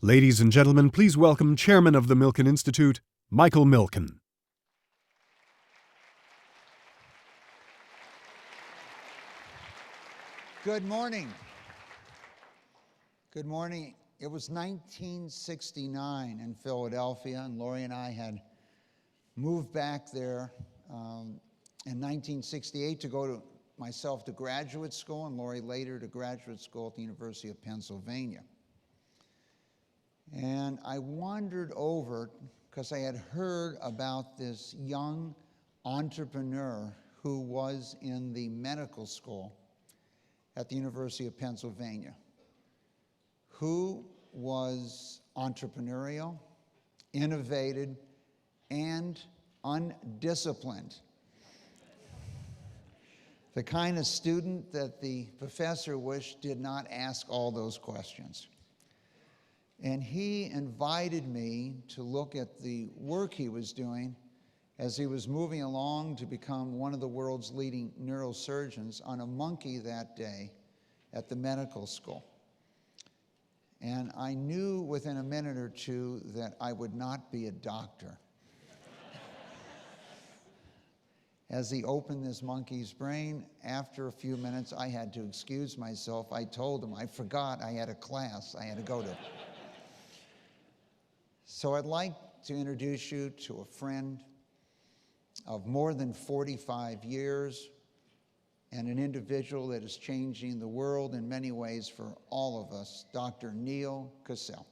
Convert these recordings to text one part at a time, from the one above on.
Ladies and gentlemen, please welcome Chairman of the Milken Institute, Michael Milken. Good morning. Good morning. It was 1969 in Philadelphia, and Lori and I had moved back there in 1968 to go myself to graduate school, and Lori later to graduate school at the University of Pennsylvania. And I wandered over because I had heard about this young entrepreneur who was in the medical school at the University of Pennsylvania, who was entrepreneurial, innovative, and undisciplined. The kind of student that the professor wished did not ask all those questions. And he invited me to look at the work he was doing as he was moving along to become one of the world's leading neurosurgeons on a monkey that day at the medical school. And I knew within a minute or two that I would not be a doctor. As he opened this monkey's brain, after a few minutes, I had to excuse myself. I told him I forgot I had a class I had to go to. So I'd like to introduce you to a friend of more than 45 years and an individual that is changing the world in many ways for all of us, Dr. Neil Cassell.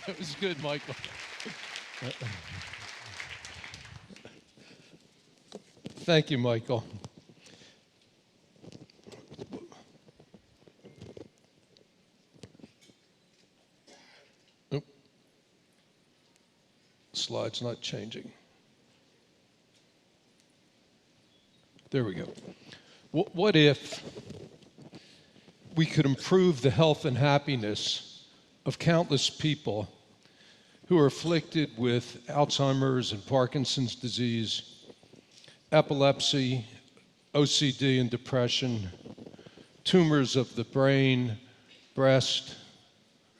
That was good, Michael. Thank you, Michael. Slide's not changing. There we go. What if we could improve the health and happiness of countless people who are afflicted with Alzheimer's and Parkinson's disease, epilepsy, OCD and depression, tumors of the brain, breast,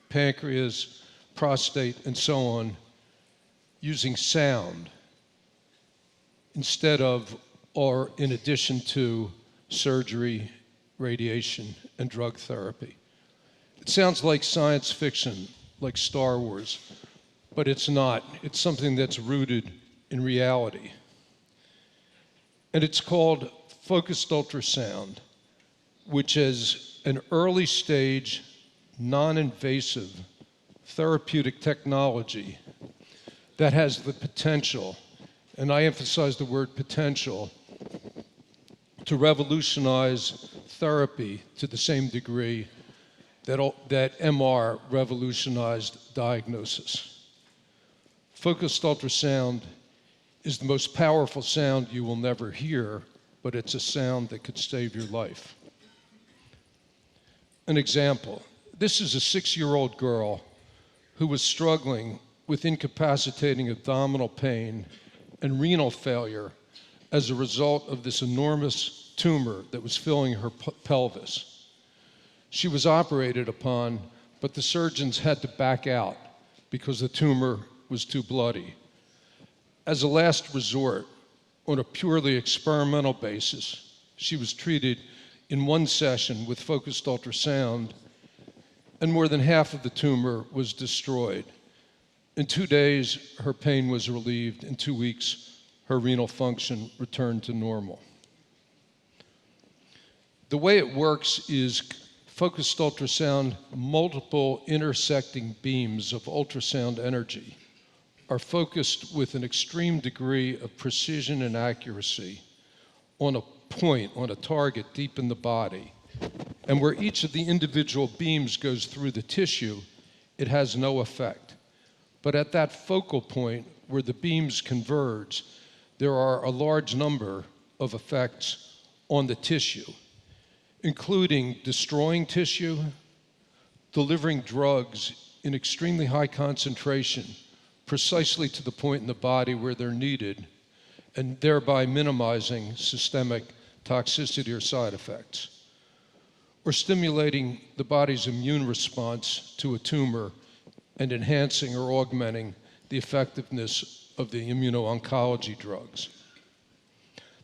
pancreas, prostate, and so on, using sound instead of or in addition to surgery, radiation, and drug therapy. It sounds like science fiction, like Star Wars, but it's not. It's something that's rooted in reality. And it's called focused ultrasound, which is an early stage, non-invasive therapeutic technology that has the potential, and I emphasize the word potential, to revolutionize therapy to the same degree that MR revolutionized diagnosis. Focused ultrasound is the most powerful sound you will never hear, but it's a sound that could save your life. An example, this is a 6-year-old girl who was struggling with incapacitating abdominal pain and renal failure as a result of this enormous tumor that was filling her pelvis. She was operated upon, but the surgeons had to back out because the tumor was too bloody. As a last resort, on a purely experimental basis, she was treated in one session with focused ultrasound, and more than half of the tumor was destroyed. In 2 days, her pain was relieved. In 2 weeks, her renal function returned to normal. The way it works is focused ultrasound, multiple intersecting beams of ultrasound energy are focused with an extreme degree of precision and accuracy on a point, on a target deep in the body. And where each of the individual beams goes through the tissue, it has no effect. But at that focal point where the beams converge, there are a large number of effects on the tissue, including destroying tissue, delivering drugs in extremely high concentration, precisely to the point in the body where they're needed, and thereby minimizing systemic toxicity or side effects. or stimulating the body's immune response to a tumor and enhancing or augmenting the effectiveness of the immuno-oncology drugs.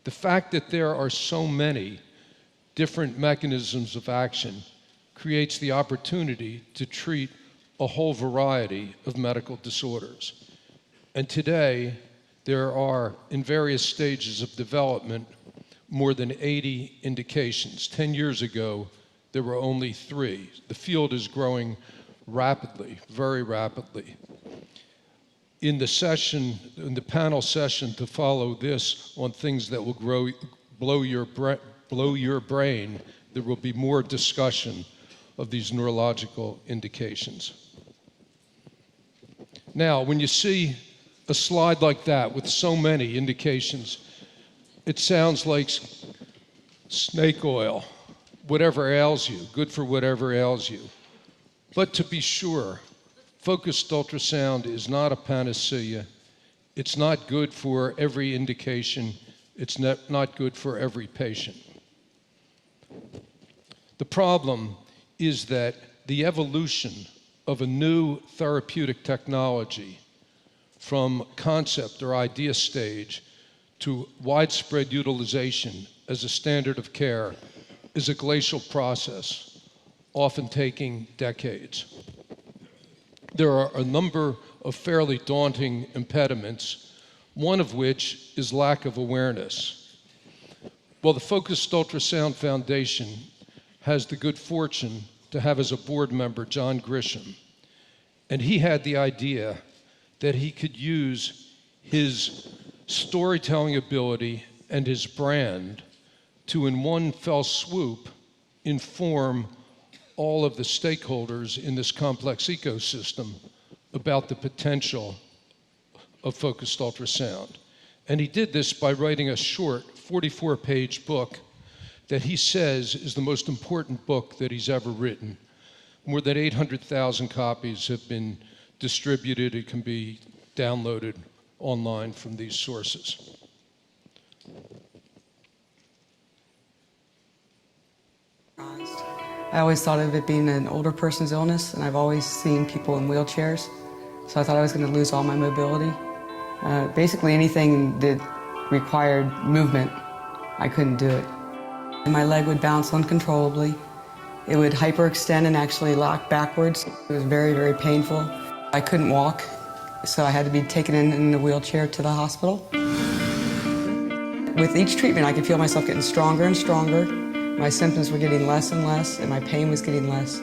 The fact that there are so many different mechanisms of action creates the opportunity to treat a whole variety of medical disorders. And today, there are, in various stages of development, more than 80 indications. 10 years ago, there were only 3. The field is growing rapidly, very rapidly. In the panel session to follow this on things that will blow your brain, there will be more discussion of these neurological indications. Now, when you see a slide like that with so many indications, it sounds like snake oil, whatever ails you, good for whatever ails you. But to be sure, focused ultrasound is not a panacea. It's not good for every indication. It's not good for every patient. The problem is that the evolution of a new therapeutic technology from concept or idea stage to widespread utilization as a standard of care is a glacial process, often taking decades. There are a number of fairly daunting impediments, one of which is lack of awareness. Well, the Focused Ultrasound Foundation has the good fortune to have as a board member John Grisham, and he had the idea that he could use his storytelling ability and his brand to, in one fell swoop, inform all of the stakeholders in this complex ecosystem about the potential of focused ultrasound. And he did this by writing a short 44-page book that he says is the most important book that he's ever written. More than 800,000 copies have been distributed. It can be downloaded online from these sources. I always thought of it being an older person's illness, and I've always seen people in wheelchairs, so I thought I was going to lose all my mobility. Basically anything that required movement, I couldn't do it. And my leg would bounce uncontrollably. It would hyperextend and actually lock backwards. It was very, very painful. I couldn't walk, so I had to be taken in a wheelchair to the hospital. With each treatment, I could feel myself getting stronger and stronger. My symptoms were getting less and less, and my pain was getting less.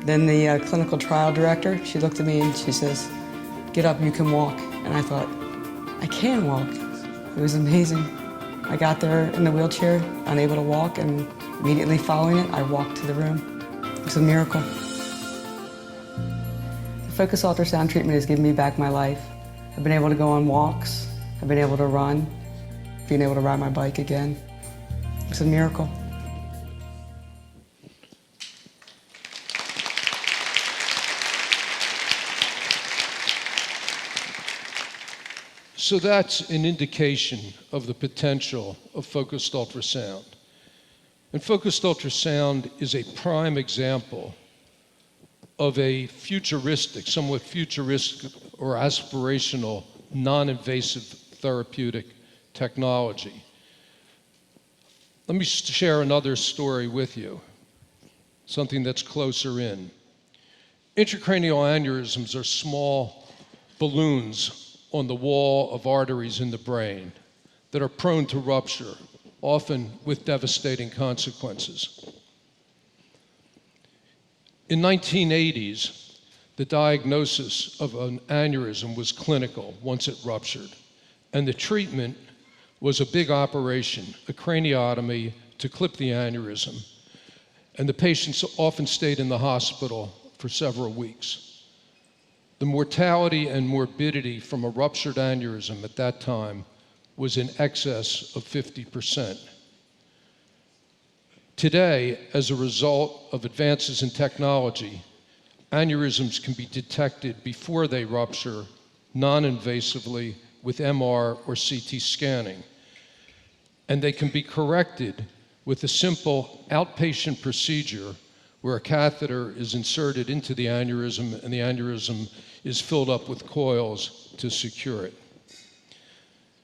Then the clinical trial director, she looked at me and she says, "Get up, you can walk." And I thought, I can walk. It was amazing. I got there in the wheelchair, unable to walk, and immediately following it, I walked to the room. It was a miracle. The focused ultrasound treatment has given me back my life. I've been able to go on walks. I've been able to run, being able to ride my bike again. It's a miracle. So that's an indication of the potential of focused ultrasound. And focused ultrasound is a prime example of a futuristic, somewhat futuristic or aspirational, non-invasive therapeutic technology. Let me share another story with you, something that's closer in. Intracranial aneurysms are small balloons on the wall of arteries in the brain that are prone to rupture, often with devastating consequences. In 1980s, the diagnosis of an aneurysm was clinical once it ruptured, and the treatment was a big operation, a craniotomy to clip the aneurysm, and the patients often stayed in the hospital for several weeks. The mortality and morbidity from a ruptured aneurysm at that time was in excess of 50%. Today, as a result of advances in technology, aneurysms can be detected before they rupture non-invasively with MR or CT scanning. And they can be corrected with a simple outpatient procedure where a catheter is inserted into the aneurysm and the aneurysm is filled up with coils to secure it.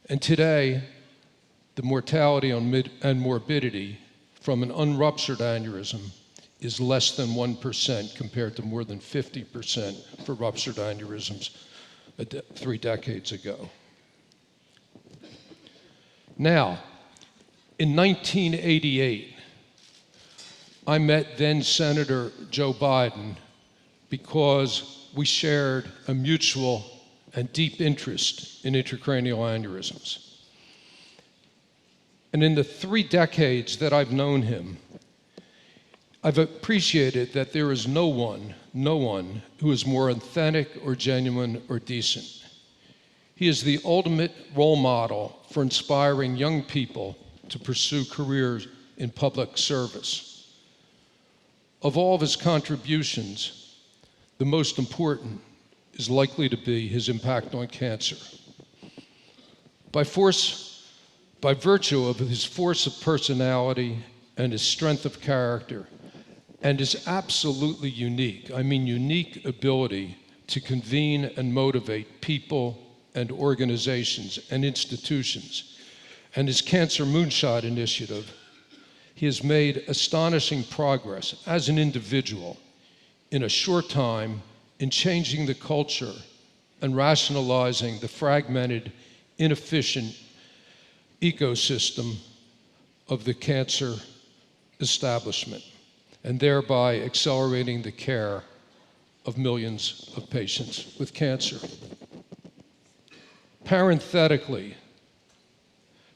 And today, the mortality and morbidity from an unruptured aneurysm is less than 1% compared to more than 50% for ruptured aneurysms 3 decades ago. Now, in 1988, I met then Senator Joe Biden because we shared a mutual and deep interest in intracranial aneurysms. And in the 3 decades that I've known him, I've appreciated that there is no one who is more authentic or genuine or decent. He is the ultimate role model for inspiring young people to pursue careers in public service. Of all of his contributions, the most important is likely to be his impact on cancer. By virtue of his force of personality and his strength of character, and his absolutely unique, I mean unique ability to convene and motivate people and organizations and institutions, and his Cancer Moonshot initiative, he has made astonishing progress as an individual in a short time in changing the culture and rationalizing the fragmented, inefficient ecosystem of the cancer establishment, and thereby accelerating the care of millions of patients with cancer. Parenthetically,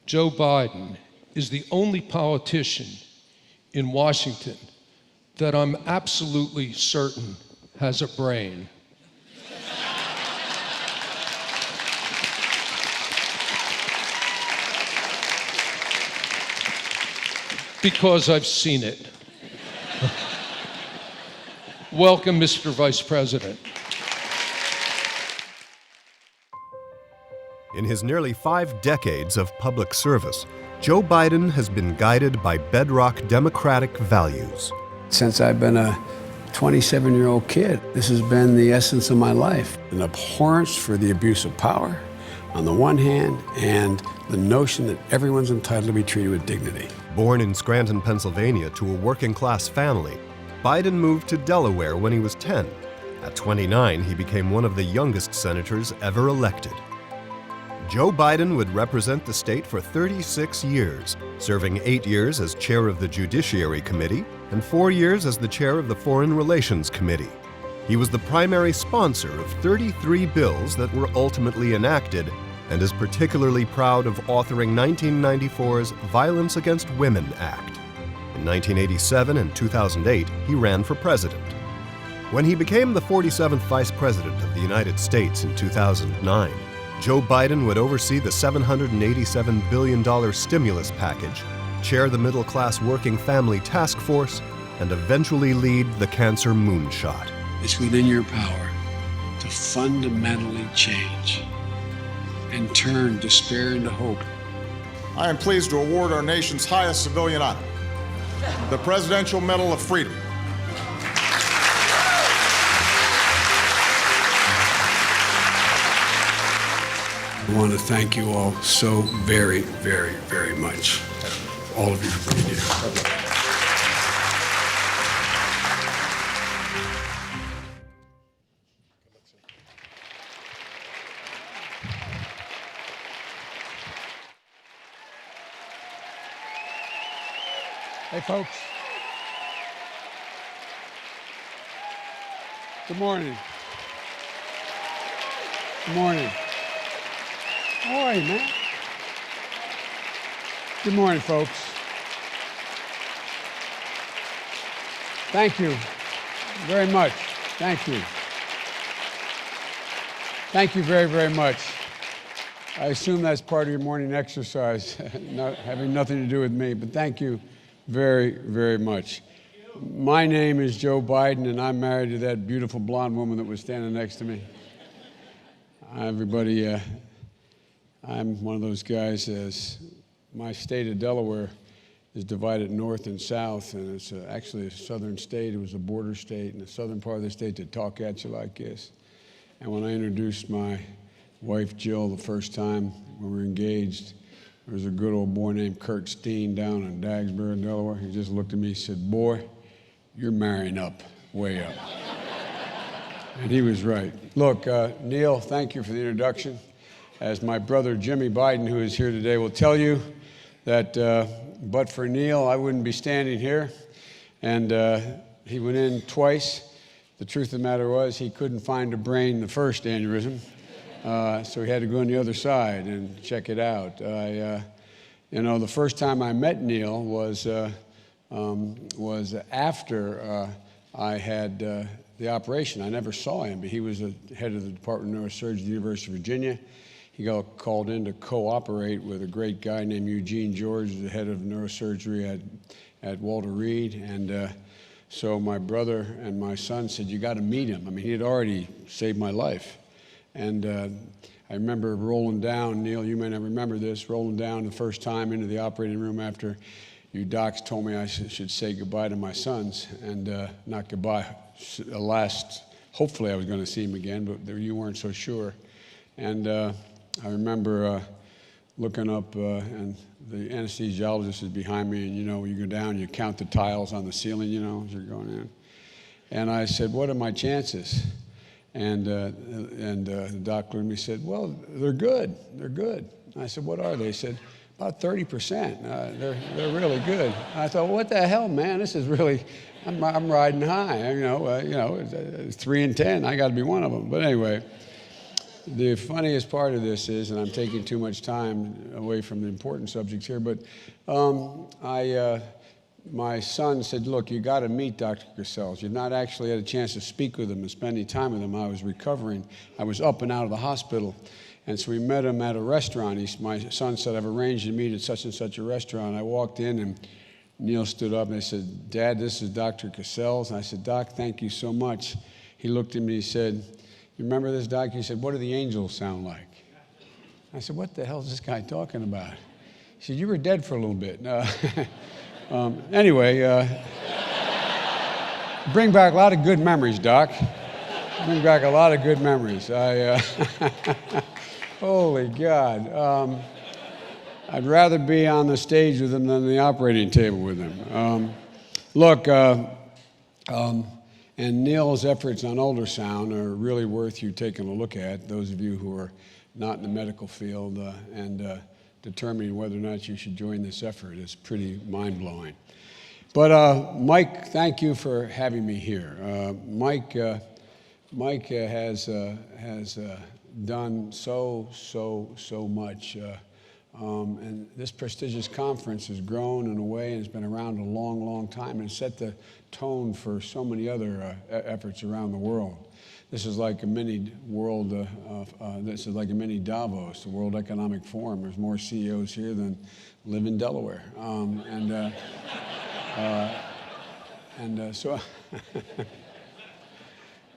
Joe Biden is the only politician in Washington that I'm absolutely certain has a brain. Because I've seen it. Welcome, Mr. Vice President. In his nearly 5 decades of public service, Joe Biden has been guided by bedrock democratic values. Since I've been a 27-year-old kid, this has been the essence of my life. An abhorrence for the abuse of power, on the one hand, and the notion that everyone's entitled to be treated with dignity. Born in Scranton, Pennsylvania, to a working-class family, Biden moved to Delaware when he was 10. At 29, he became one of the youngest senators ever elected. Joe Biden would represent the state for 36 years, serving 8 years as chair of the Judiciary Committee and 4 years as the chair of the Foreign Relations Committee. He was the primary sponsor of 33 bills that were ultimately enacted, and is particularly proud of authoring 1994's Violence Against Women Act. In 1987 and 2008, he ran for president. When he became the 47th Vice President of the United States in 2009, Joe Biden would oversee the $787 billion stimulus package, chair the Middle Class Working Family Task Force, and eventually lead the Cancer Moonshot. It's within your power to fundamentally change and turn despair into hope. I am pleased to award our nation's highest civilian honor, the Presidential Medal of Freedom. I want to thank you all so very, very, very much. All of you for being here. Hey, folks. Good morning. Good morning. How are you, man? Good morning, folks. Thank you very much. Thank you. Thank you very, very much. I assume that's part of your morning exercise, having nothing to do with me, but thank you very, very much. My name is Joe Biden, and I'm married to that beautiful blonde woman that was standing next to me. Everybody, I'm one of those guys, as my state of Delaware is divided north and south, and it's actually a southern state. It was a border state, and the southern part of the state they talk at you like this. And when I introduced my wife, Jill, the first time when we were engaged, there was a good old boy named Kurt Steen down in Dagsboro, Delaware. He just looked at me and said, "Boy, you're marrying up, way up." And he was right. Look, Neil, thank you for the introduction. As my brother Jimmy Biden, who is here today, will tell you, that but for Neil, I wouldn't be standing here. And he went in twice. The truth of the matter was he couldn't find a brain the first aneurysm, so he had to go on the other side and check it out. The first time I met Neil was after I had the operation. I never saw him, but he was the head of the Department of Neurosurgery at the University of Virginia. He got called in to cooperate with a great guy named Eugene George, the head of neurosurgery at Walter Reed. And so my brother and my son said, "You got to meet him." I mean, he had already saved my life. And I remember rolling down, Neil, you may not remember this, rolling down the first time into the operating room after you docs told me I should say goodbye to my sons, and not goodbye, hopefully I was going to see him again, but you weren't so sure. And I remember looking up, and the anesthesiologist is behind me, and you go down, you count the tiles on the ceiling, as you're going in. And I said, "What are my chances?" And the doctor looked at me and said, "Well, they're good. They're good." And I said, "What are they?" He said, "About 30%. They're really good." I thought, "What the hell, man? This is really, I'm riding high. 3 in 10. I got to be one of them." But anyway. The funniest part of this is, and I'm taking too much time away from the important subjects here, but my son said, "Look, you got to meet Dr. Cassels. You've not actually had a chance to speak with him and spend any time with him." I was recovering. I was up and out of the hospital. And so we met him at a restaurant. My son said, "I've arranged to meet at such and such a restaurant." I walked in, and Neil stood up and he said, "Dad, this is Dr. Cassels." And I said, "Doc, thank you so much." He looked at me and he said, "You remember this, Doc?" He said, "What do the angels sound like?" I said, "What the hell is this guy talking about?" He said, "You were dead for a little bit." Anyway, bring back a lot of good memories, Doc. Bring back a lot of good memories. Holy God. I'd rather be on the stage with him than the operating table with him. Look, and Neil's efforts on ultrasound are really worth you taking a look at, those of you who are not in the medical field, and determining whether or not you should join this effort is pretty mind-blowing. But Mike, thank you for having me here. Mike has done so much. And this prestigious conference has grown in a way and has been around a long, long time and set the tone for so many other efforts around the world. This is like a mini world, this is like a mini Davos, the World Economic Forum. There's more CEOs here than live in Delaware. So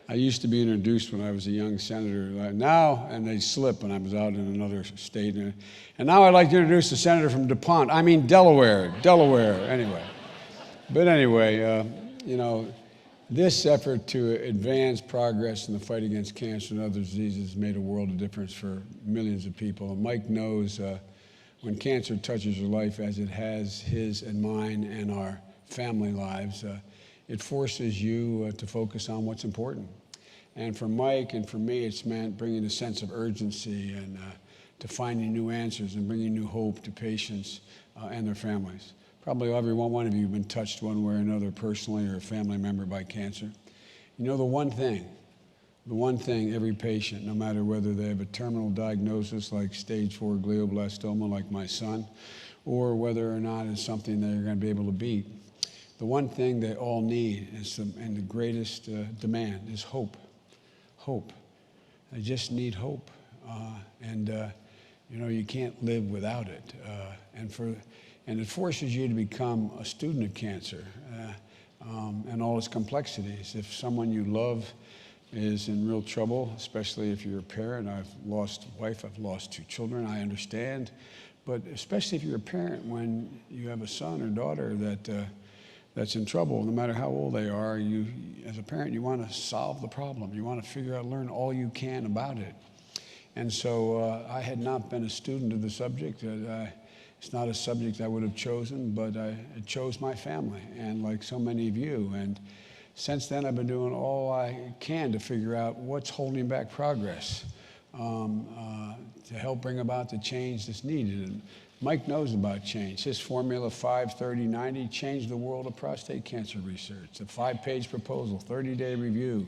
I used to be introduced when I was a young senator. Now, and they'd slip when I was out in another state. And now I'd like to introduce the senator from DuPont. I mean Delaware, anyway. But anyway, this effort to advance progress in the fight against cancer and other diseases has made a world of difference for millions of people. And Mike knows when cancer touches your life, as it has his and mine and our family lives, it forces you to focus on what's important. And for Mike and for me, it's meant bringing a sense of urgency and to finding new answers and bringing new hope to patients and their families. Probably every one of you have been touched one way or another personally or a family member by cancer. The one thing every patient, no matter whether they have a terminal diagnosis like stage 4 glioblastoma like my son, or whether or not it's something they're going to be able to beat, the one thing they all need and the greatest demand is hope. Hope. They just need hope. You can't live without it. And it forces you to become a student of cancer and all its complexities. If someone you love is in real trouble, especially if you're a parent, I've lost a wife, I've lost 2 children, I understand. but especially if you're a parent, when you have a son or daughter that's in trouble, no matter how old they are, as a parent, you want to solve the problem. You want to figure out, learn all you can about it. And so I had not been a student of the subject. It's not a subject I would have chosen, but I chose my family, and like so many of you. And since then, I've been doing all I can to figure out what's holding back progress, to help bring about the change that's needed. And Mike knows about change. His formula 5-30-90 changed the world of prostate cancer research. A 5-page proposal, 30-day review,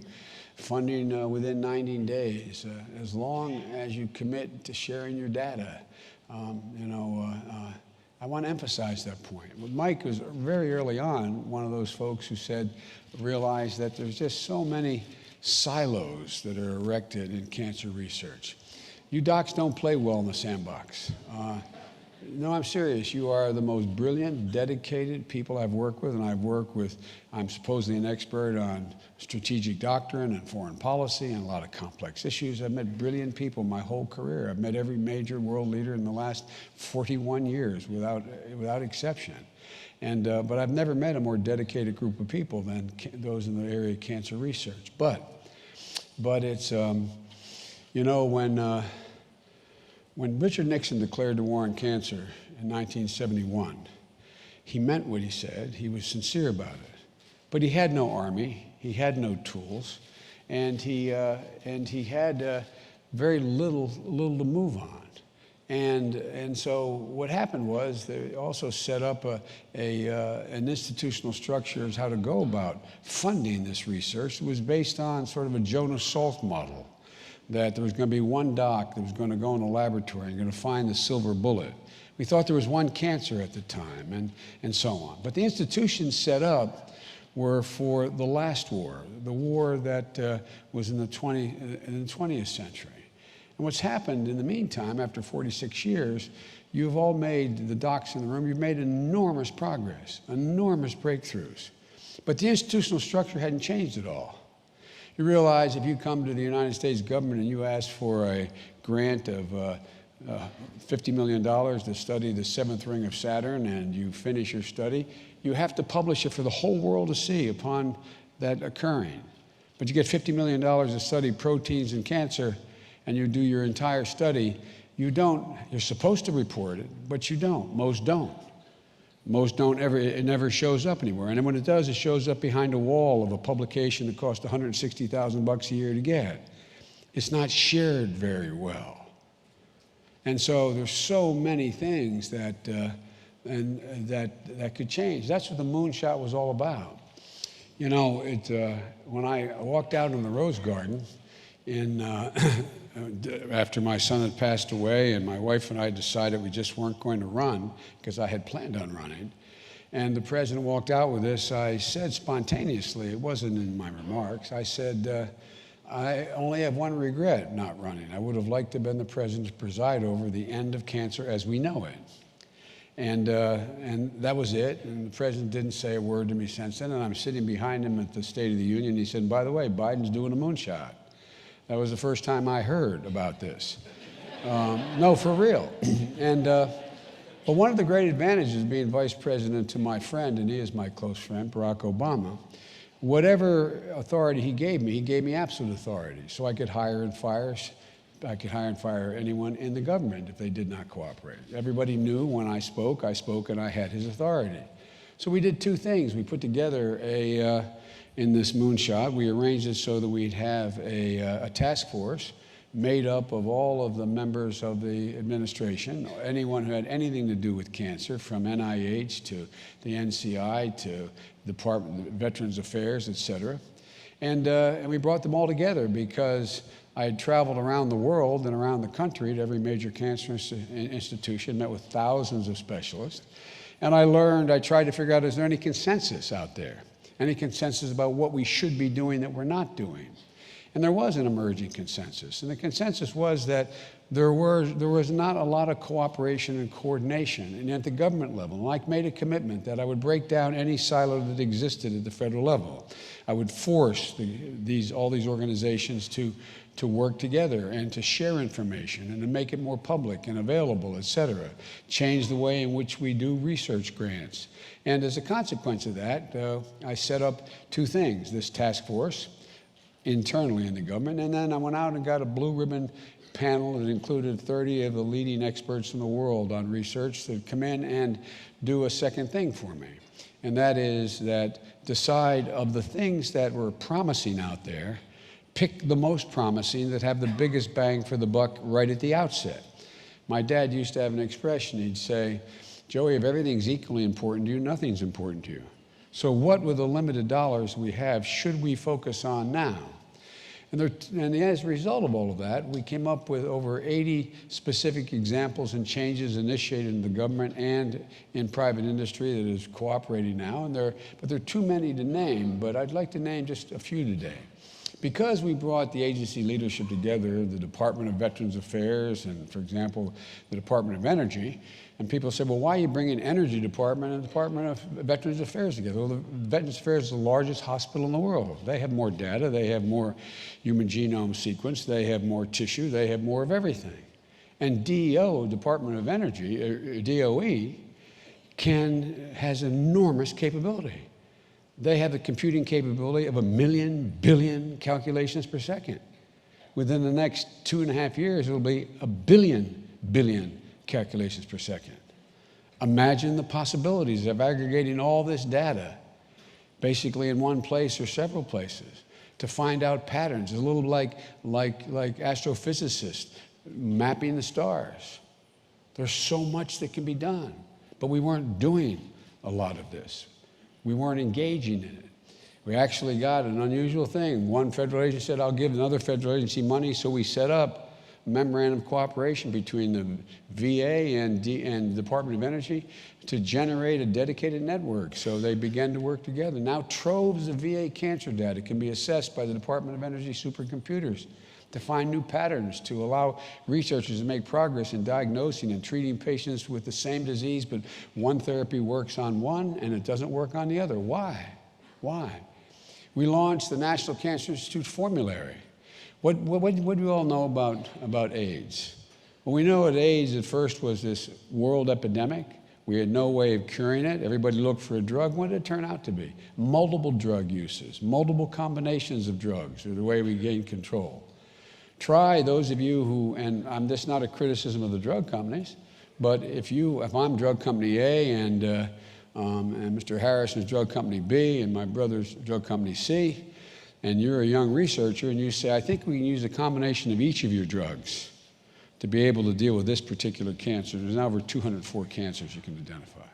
funding within 90 days, as long as you commit to sharing your data. I want to emphasize that point. Mike was very early on one of those folks who realized that there's just so many silos that are erected in cancer research. You docs don't play well in the sandbox. No, I'm serious. You are the most brilliant, dedicated people I've worked with, and I'm supposedly an expert on strategic doctrine and foreign policy and a lot of complex issues. I've met brilliant people my whole career. I've met every major world leader in the last 41 years without exception. But I've never met a more dedicated group of people than those in the area of cancer research. But it's, when Richard Nixon declared the war on cancer in 1971, he meant what he said. He was sincere about it. But he had no army, he had no tools, and he had very little to move on. And so what happened was they also set up an institutional structure as how to go about funding this research. It was based on sort of a Jonas Salk model, that there was going to be one doc that was going to go in a laboratory and going to find the silver bullet. We thought there was one cancer at the time, and so on. But the institutions set up were for the last war, the war that was in the 20th century. And what's happened in the meantime, after 46 years, you've all made, the docs in the room, you've made enormous progress, enormous breakthroughs. But the institutional structure hadn't changed at all. You realize if you come to the United States government and you ask for a grant of $50 million to study the seventh ring of Saturn, and you finish your study, you have to publish it for the whole world to see upon that occurring. But you get $50 million to study proteins in cancer, and you do your entire study, you're supposed to report it, but you don't. Most don't. Most don't ever, it never shows up anywhere. And when it does, it shows up behind a wall of a publication that costs $160,000 a year to get. It's not shared very well. And so there's so many things that could change. That's what the moonshot was all about. When I walked out in the Rose Garden after my son had passed away, and my wife and I decided we just weren't going to run because I had planned on running, and the president walked out with this, I said spontaneously, it wasn't in my remarks, I said, I only have one regret, not running. I would have liked to have been the president to preside over the end of cancer as we know it. And that was it, and the president didn't say a word to me since then, and I'm sitting behind him at the State of the Union. He said, by the way, Biden's doing a moonshot. That was the first time I heard about this. No, for real. But one of the great advantages of being vice president to my friend, and he is my close friend, Barack Obama, whatever authority he gave me absolute authority. So I could hire and fire anyone in the government if they did not cooperate. Everybody knew when I spoke, and I had his authority. So we did two things. We put together in this moonshot, we arranged it so that we'd have a task force made up of all of the members of the administration, anyone who had anything to do with cancer, from NIH to the NCI to the Department of Veterans Affairs, et cetera. And we brought them all together because I had traveled around the world and around the country to every major cancer institution, met with thousands of specialists. And I tried to figure out, is there any consensus out there? Any consensus about what we should be doing that we're not doing? And there was an emerging consensus. And the consensus was that there was not a lot of cooperation and coordination. And at the government level, and I made a commitment that I would break down any silo that existed at the federal level. I would force all these organizations to work together and to share information and to make it more public and available, et cetera. Change the way in which we do research grants. And as a consequence of that, I set up two things: this task force internally in the government, and then I went out and got a blue ribbon panel that included 30 of the leading experts in the world on research that come in and do a second thing for me. And that is that decide of the things that were promising out there, pick the most promising that have the biggest bang for the buck right at the outset. My dad used to have an expression. He'd say, "Joey, if everything's equally important to you, nothing's important to you. So what, with the limited dollars we have, should we focus on now?" And as a result of all of that, we came up with over 80 specific examples and changes initiated in the government and in private industry that is cooperating now. But there are too many to name, but I'd like to name just a few today. Because we brought the agency leadership together, the Department of Veterans Affairs and, for example, the Department of Energy, and people say, well, why are you bringing Energy Department and the Department of Veterans Affairs together? Well, the Veterans Affairs is the largest hospital in the world. They have more data, they have more human genome sequence, they have more tissue, they have more of everything. And DEO, Department of Energy, DOE, has enormous capability. They have the computing capability of 1 million billion calculations per second. Within the next 2.5 years, it'll be 1 billion calculations per second. Imagine the possibilities of aggregating all this data, basically in one place or several places, to find out patterns. It's a little like astrophysicists mapping the stars. There's so much that can be done, but we weren't doing a lot of this. We weren't engaging in it. We actually got an unusual thing. One federal agency said, I'll give another federal agency money, so we set up a memorandum of cooperation between the VA and the Department of Energy to generate a dedicated network. So they began to work together. Now troves of VA cancer data can be assessed by the Department of Energy supercomputers to find new patterns, to allow researchers to make progress in diagnosing and treating patients with the same disease, but one therapy works on one and it doesn't work on the other. Why? Why? We launched the National Cancer Institute formulary. What do we all know about AIDS? Well, we know that AIDS at first was this world epidemic. We had no way of curing it. Everybody looked for a drug. What did it turn out to be? Multiple drug uses, multiple combinations of drugs are the way we gained control. Try those of you who, and this is not a criticism of the drug companies, but if I'm drug company A and Mr. Harrison's drug company B and my brother's drug company C, and you're a young researcher and you say, I think we can use a combination of each of your drugs to be able to deal with this particular cancer. There's now over 204 cancers you can identify.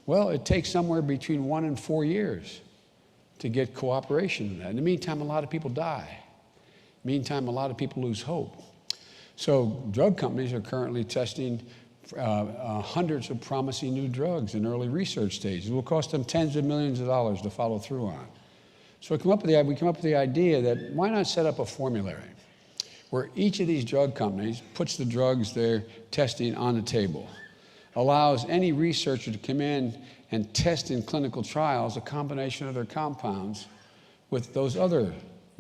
Well, it takes somewhere between 1 and 4 years to get cooperation in that. In the meantime, a lot of people die. Meantime, a lot of people lose hope. So drug companies are currently testing hundreds of promising new drugs in early research stages. It will cost them tens of millions of dollars to follow through on. So we come up with the idea that why not set up a formulary where each of these drug companies puts the drugs they're testing on the table, allows any researcher to come in and test in clinical trials a combination of their compounds with those other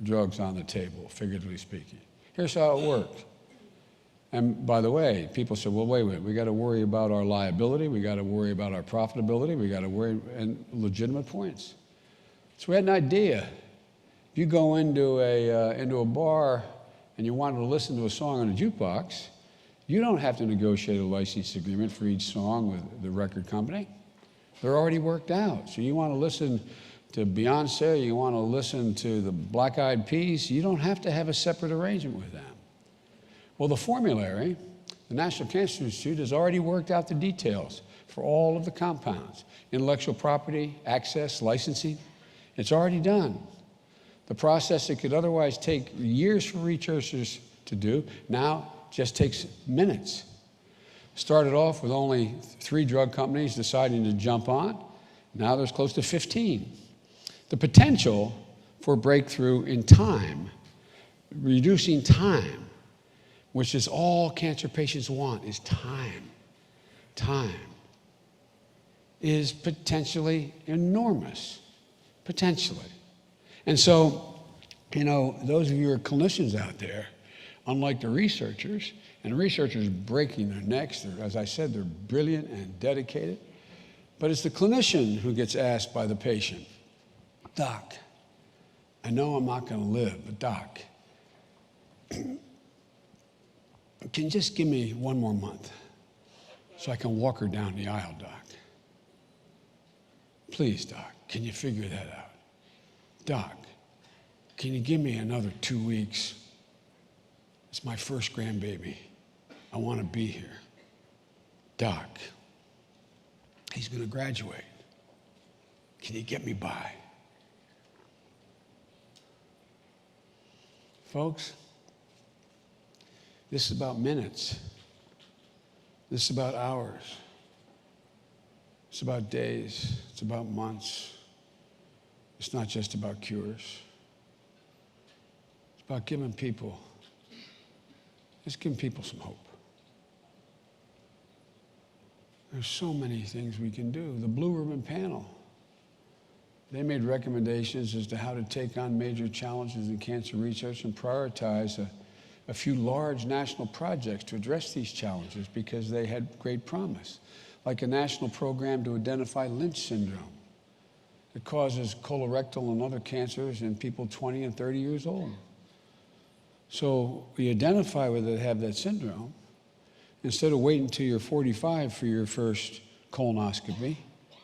drugs on the table, figuratively speaking. Here's how it works. And by the way, people say, well, wait a minute, we got to worry about our liability, we got to worry about our profitability, we got to worry, and legitimate points. So we had an idea. If you go into a bar and you want to listen to a song on a jukebox, you don't have to negotiate a license agreement for each song with the record company. They're already worked out. So you want to listen to Beyonce, you want to listen to the Black Eyed Peas, you don't have to have a separate arrangement with them. Well, the formulary, the National Cancer Institute, has already worked out the details for all of the compounds, intellectual property, access, licensing. It's already done. The process that could otherwise take years for researchers to do now just takes minutes. Started off with only 3 drug companies deciding to jump on. Now there's close to 15. The potential for breakthrough in time reducing time, which is all cancer patients want, is time. Time is potentially enormous, potentially. And so, you know, those of you who are clinicians out there, unlike the researchers, and the researchers breaking their necks, as I said, they're brilliant and dedicated, but it's the clinician who gets asked by the patient, "Doc, I know I'm not going to live, but doc, can you just give me one more month so I can walk her down the aisle, doc? Please, doc, can you figure that out? Doc, can you give me another 2 weeks? It's my first grandbaby. I want to be here. Doc, he's going to graduate. Can you get me by?" Folks, this is about minutes. This is about hours. It's about days. It's about months. It's not just about cures. It's about giving people some hope. There's so many things we can do. The Blue Ribbon Panel, they made recommendations as to how to take on major challenges in cancer research and prioritize a few large national projects to address these challenges because they had great promise, like a national program to identify Lynch syndrome. It causes colorectal and other cancers in people 20 and 30 years old. So we identify whether they have that syndrome. Instead of waiting until you're 45 for your first colonoscopy,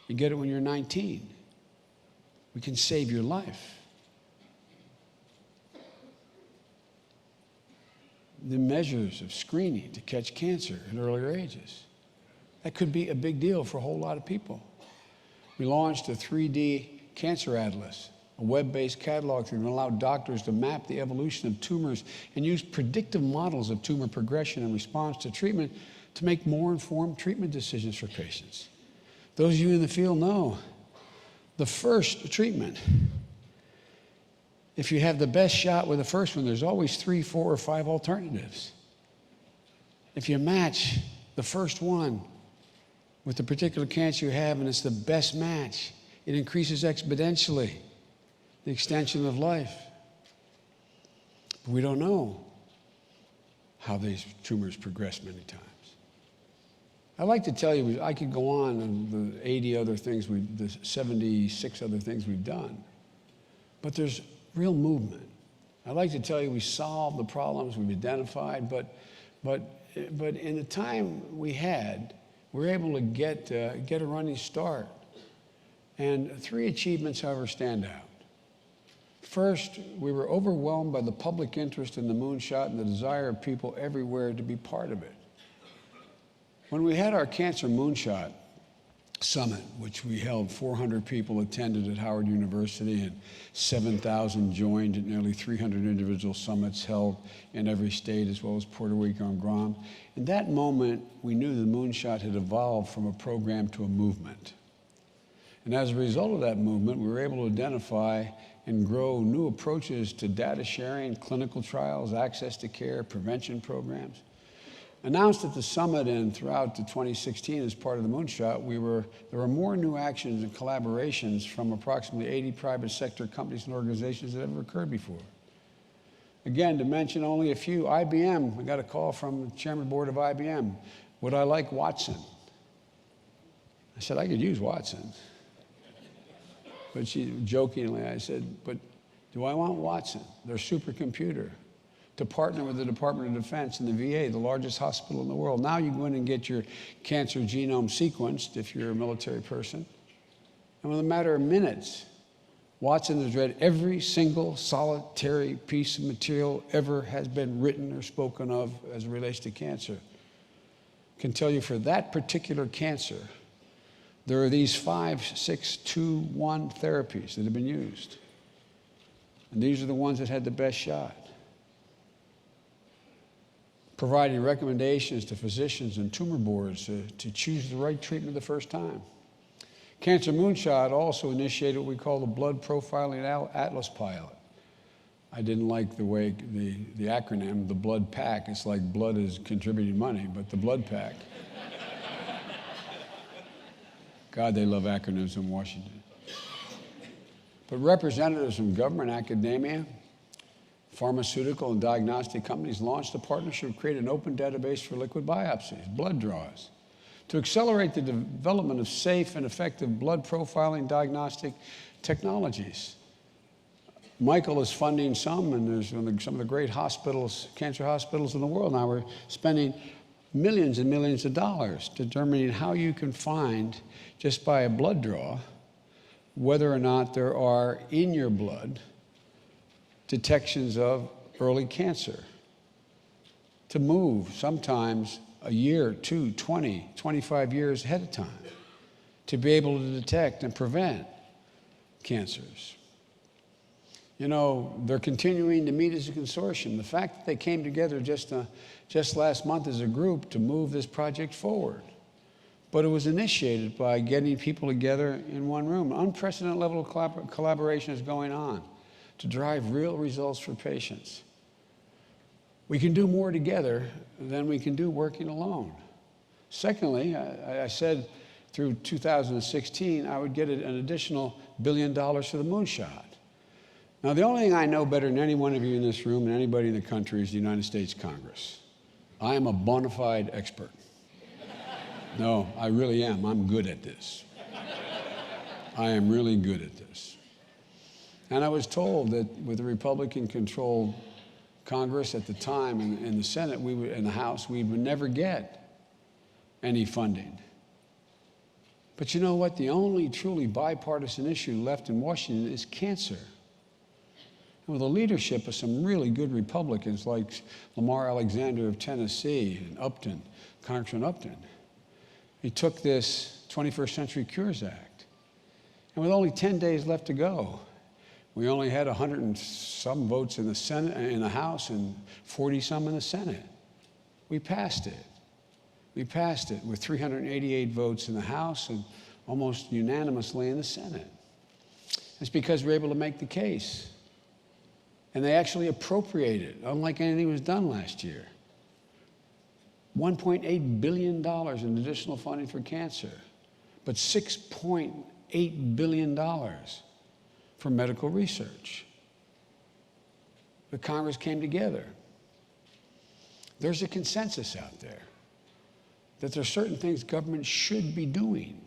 you get it when you're 19. We can save your life. The measures of screening to catch cancer at earlier ages. That could be a big deal for a whole lot of people. We launched a 3D cancer atlas, a web-based catalog that can allow doctors to map the evolution of tumors and use predictive models of tumor progression and response to treatment to make more informed treatment decisions for patients. Those of you in the field know the first treatment, if you have the best shot with the first one, there's always 3, 4, or 5 alternatives. If you match the first one with the particular cancer you have and it's the best match, it increases exponentially the extension of life. But we don't know how these tumors progress many times. I'd like to tell you, I could go on and the 80 other things, the 76 other things we've done, but there's real movement. I'd like to tell you we solved the problems we've identified, but in the time we had, we were able to get a running start. And 3 achievements, however, stand out. First, we were overwhelmed by the public interest in the moonshot and the desire of people everywhere to be part of it. When we had our Cancer Moonshot Summit, which we held, 400 people attended at Howard University and 7,000 joined at nearly 300 individual summits held in every state as well as Puerto Rico and Guam. In that moment, we knew the moonshot had evolved from a program to a movement. And as a result of that movement, we were able to identify and grow new approaches to data sharing, clinical trials, access to care, prevention programs. Announced at the summit and throughout 2016 as part of the moonshot, there were more new actions and collaborations from approximately 80 private sector companies and organizations that ever occurred before. Again, to mention only a few, IBM, I got a call from the chairman of the board of IBM. Would I like Watson? I said, I could use Watson. But she, jokingly, I said, but do I want Watson, their supercomputer, to partner with the Department of Defense and the VA, the largest hospital in the world? Now you go in and get your cancer genome sequenced if you're a military person. And within a matter of minutes, Watson has read every single solitary piece of material ever has been written or spoken of as it relates to cancer. Can tell you for that particular cancer, there are these 5, 6, 2, 1 therapies that have been used. And these are the ones that had the best shot. Providing recommendations to physicians and tumor boards to choose the right treatment the first time. Cancer Moonshot also initiated what we call the Blood Profiling Atlas Pilot. I didn't like the way the acronym, the blood pack. It's like blood is contributing money, but the blood pack. God, they love acronyms in Washington. But representatives from government, academia, pharmaceutical and diagnostic companies launched a partnership to create an open database for liquid biopsies, blood draws, to accelerate the development of safe and effective blood profiling diagnostic technologies. Michael is funding some, and there's some of the great hospitals, cancer hospitals in the world now are spending millions and millions of dollars determining how you can find, just by a blood draw, whether or not there are in your blood detections of early cancer. To move sometimes a year, 2, 20, 25 years ahead of time to be able to detect and prevent cancers. You know, they're continuing to meet as a consortium. The fact that they came together just last month as a group to move this project forward. But it was initiated by getting people together in one room. An unprecedented level of collaboration is going on to drive real results for patients. We can do more together than we can do working alone. Secondly, I said through 2016, I would get an additional $1 billion for the moonshot. Now, the only thing I know better than any one of you in this room and anybody in the country is the United States Congress. I am a bona fide expert. No, I really am. I'm good at this. I am really good at this. And I was told that with the Republican-controlled Congress at the time and in the Senate, in the House, we would never get any funding. But you know what? The only truly bipartisan issue left in Washington is cancer. And with the leadership of some really good Republicans like Lamar Alexander of Tennessee and Upton, Congressman Upton, he took this 21st Century Cures Act. And with only 10 days left to go, we only had 100 and some votes in the Senate, in the House, and 40 some in the Senate. We passed it. We passed it with 388 votes in the House and almost unanimously in the Senate. It's because we're able to make the case. And they actually appropriated, unlike anything was done last year, $1.8 billion in additional funding for cancer, but $6.8 billion for medical research. The Congress came together. There's a consensus out there that there are certain things government should be doing.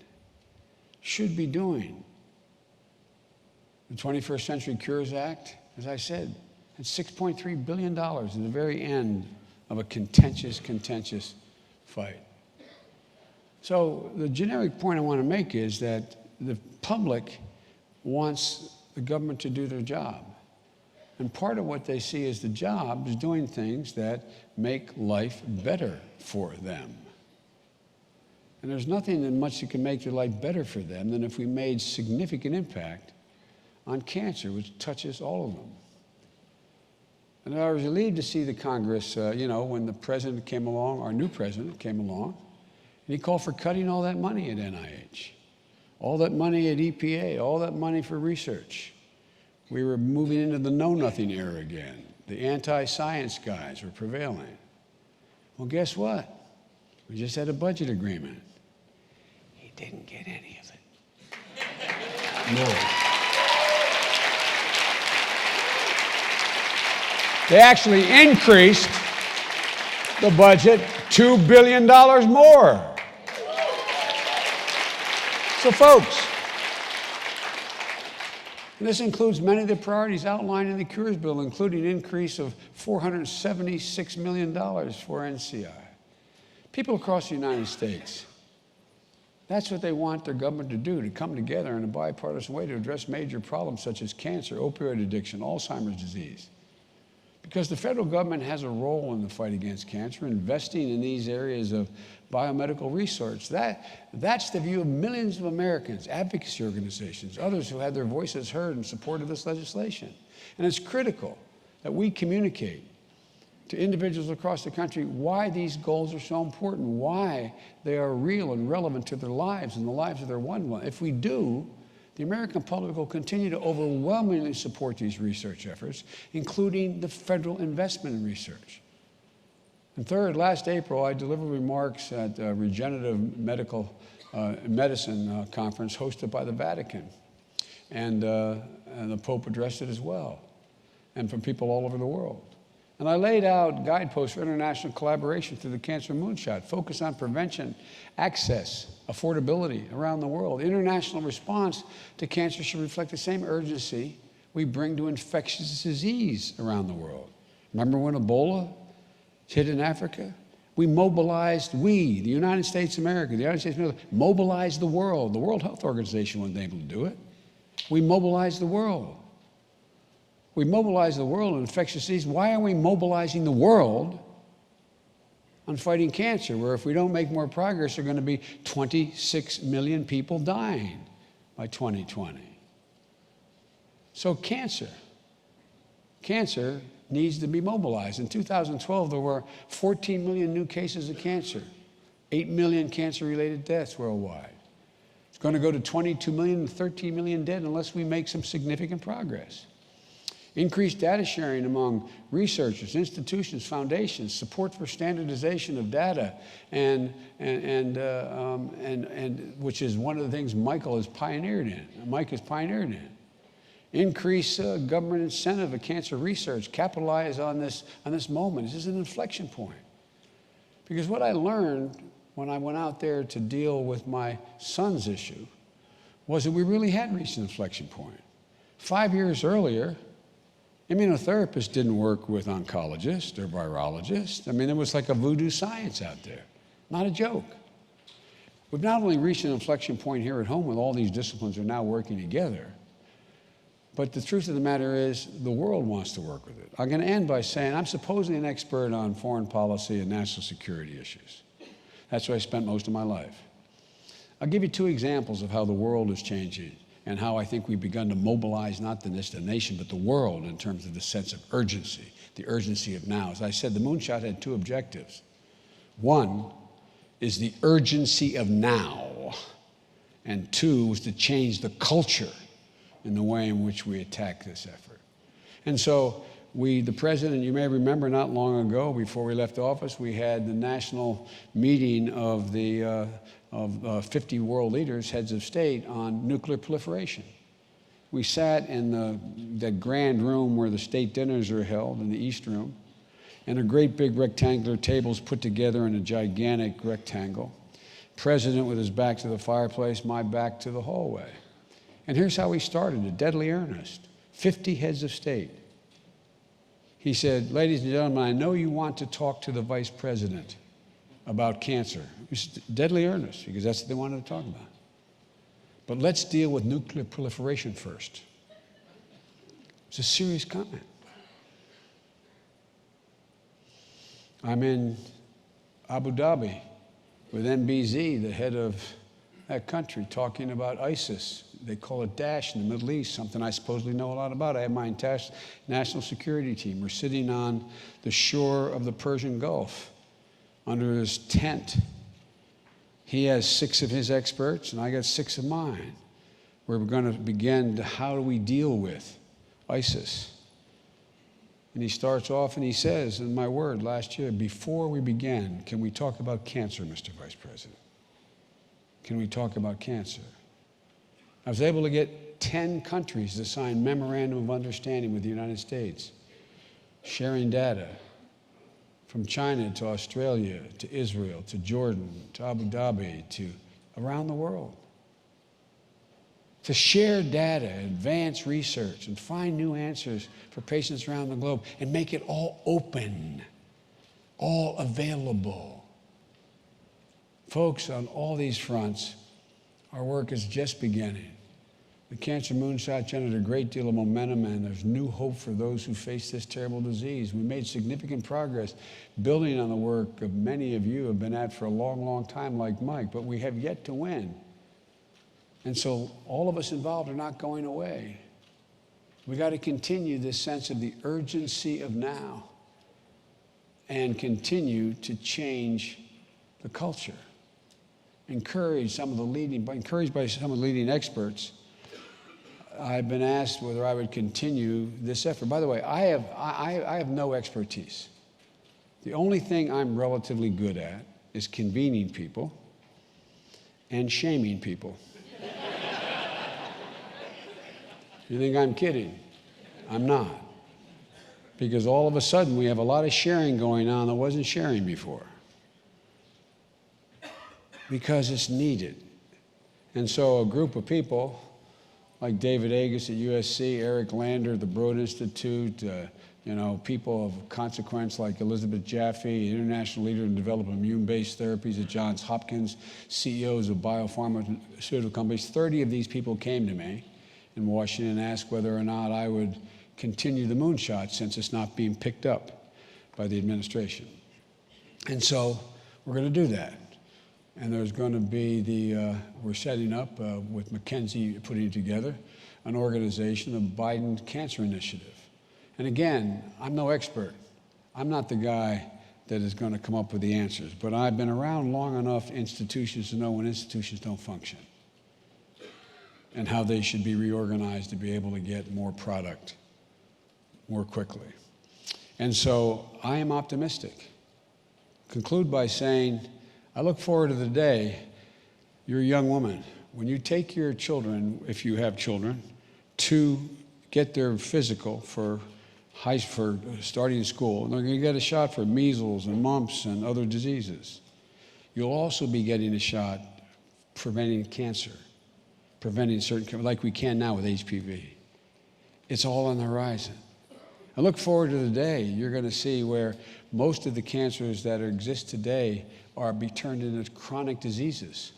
The 21st Century Cures Act, as I said, had $6.3 billion at the very end of a contentious fight. So the generic point I want to make is that the public wants the government to do their job. And part of what they see as the job is doing things that make life better for them. And there's nothing that much that can make their life better for them than if we made significant impact on cancer, which touches all of them. And I was relieved to see the Congress, when the president came along, our new president came along, and he called for cutting all that money at NIH, all that money at EPA, all that money for research. We were moving into the know-nothing era again. The anti-science guys were prevailing. Well, guess what? We just had a budget agreement. He didn't get any of it. No. They actually increased the budget $2 billion more. So, folks, and this includes many of the priorities outlined in the Cures Bill, including an increase of $476 million for NCI. People across the United States, that's what they want their government to do, to come together in a bipartisan way to address major problems such as cancer, opioid addiction, Alzheimer's disease. Because the federal government has a role in the fight against cancer, investing in these areas of biomedical research. That's the view of millions of Americans, advocacy organizations, others who had their voices heard in support of this legislation. And it's critical that we communicate to individuals across the country why these goals are so important, why they are real and relevant to their lives and the lives of their loved ones. If we do, The American public will continue to overwhelmingly support these research efforts, including the federal investment in research. And third, last April, I delivered remarks at a regenerative medicine conference hosted by the Vatican. And the Pope addressed it as well, and from people all over the world. And I laid out guideposts for international collaboration through the Cancer Moonshot, focus on prevention, access, affordability around the world. International response to cancer should reflect the same urgency we bring to infectious disease around the world. Remember when Ebola hit in Africa? We mobilized, the United States of America, the United States military, mobilized the world. The World Health Organization wasn't able to do it. We mobilized the world. We mobilize the world in infectious disease. Why are we mobilizing the world on fighting cancer, where if we don't make more progress, there are going to be 26 million people dying by 2020? So cancer needs to be mobilized. In 2012, there were 14 million new cases of cancer, 8 million cancer-related deaths worldwide. It's going to go to 22 million and 13 million dead unless we make some significant progress. Increased data sharing among researchers, institutions, foundations, support for standardization of data, and which is one of the things Mike has pioneered in. Increase government incentive of cancer research. Capitalize on this moment. This is an inflection point. Because what I learned when I went out there to deal with my son's issue was that we really had reached an inflection point. 5 years earlier, immunotherapists didn't work with oncologists or virologists. I mean, it was like a voodoo science out there. Not a joke. We've not only reached an inflection point here at home with all these disciplines are now working together, but the truth of the matter is the world wants to work with it. I'm going to end by saying I'm supposedly an expert on foreign policy and national security issues. That's where I spent most of my life. I'll give you 2 examples of how the world is changing and how I think we've begun to mobilize not just the nation, but the world in terms of the sense of urgency, the urgency of now. As I said, the Moonshot had 2 objectives. One is the urgency of now, and 2 was to change the culture in the way in which we attack this effort. And so the president, you may remember not long ago, before we left office, we had the national meeting of the 50 world leaders, heads of state, on nuclear proliferation. We sat in that grand room where the state dinners are held, in the East Room, and a great big rectangular tables put together in a gigantic rectangle. President with his back to the fireplace, my back to the hallway. And here's how he started it, deadly earnest. 50 heads of state. He said, ladies and gentlemen, I know you want to talk to the vice president about cancer. It was deadly earnest because that's what they wanted to talk about. But let's deal with nuclear proliferation first. It's a serious comment. I'm in Abu Dhabi with MBZ, the head of that country, talking about ISIS. They call it Daesh in the Middle East, something I supposedly know a lot about. I have my entire national security team. We're sitting on the shore of the Persian Gulf under his tent. He has 6 of his experts, and I got 6 of mine. We're going to begin how do we deal with ISIS? And he starts off and he says, in my word, last year, before we begin, can we talk about cancer, Mr. Vice President? Can we talk about cancer? I was able to get 10 countries to sign memorandum of understanding with the United States, sharing data from China to Australia, to Israel, to Jordan, to Abu Dhabi, to around the world. To share data, advance research, and find new answers for patients around the globe and make it all open, all available. Folks, on all these fronts, our work is just beginning. The Cancer Moonshot generated a great deal of momentum, and there's new hope for those who face this terrible disease. We made significant progress building on the work of many of you have been at for a long, long time, like Mike, but we have yet to win. And so all of us involved are not going away. We got to continue this sense of the urgency of now and continue to change the culture. Encouraged by some of the leading experts I've been asked whether I would continue this effort. By the way, I have no expertise. The only thing I'm relatively good at is convening people and shaming people. You think I'm kidding? I'm not. Because all of a sudden we have a lot of sharing going on that wasn't sharing before. Because it's needed. And so a group of people like David Agus at USC, Eric Lander, the Broad Institute, people of consequence like Elizabeth Jaffe, international leader in developing immune-based therapies at Johns Hopkins, CEOs of biopharmaceutical companies. 30 of these people came to me in Washington and asked whether or not I would continue the moonshot since it's not being picked up by the administration. And so we're going to do that. And there's going to be we're setting up with McKinsey putting together an organization, the Biden Cancer Initiative. And again, I'm no expert. I'm not the guy that is going to come up with the answers, but I've been around long enough institutions to know when institutions don't function and how they should be reorganized to be able to get more product more quickly. And so I am optimistic. Conclude by saying, I look forward to the day you're a young woman, when you take your children, if you have children, to get their physical for starting school, and they're going to get a shot for measles and mumps and other diseases. You'll also be getting a shot preventing cancer, preventing certain, like we can now with HPV. It's all on the horizon. I look forward to the day you're going to see where most of the cancers that exist today are be turned into chronic diseases.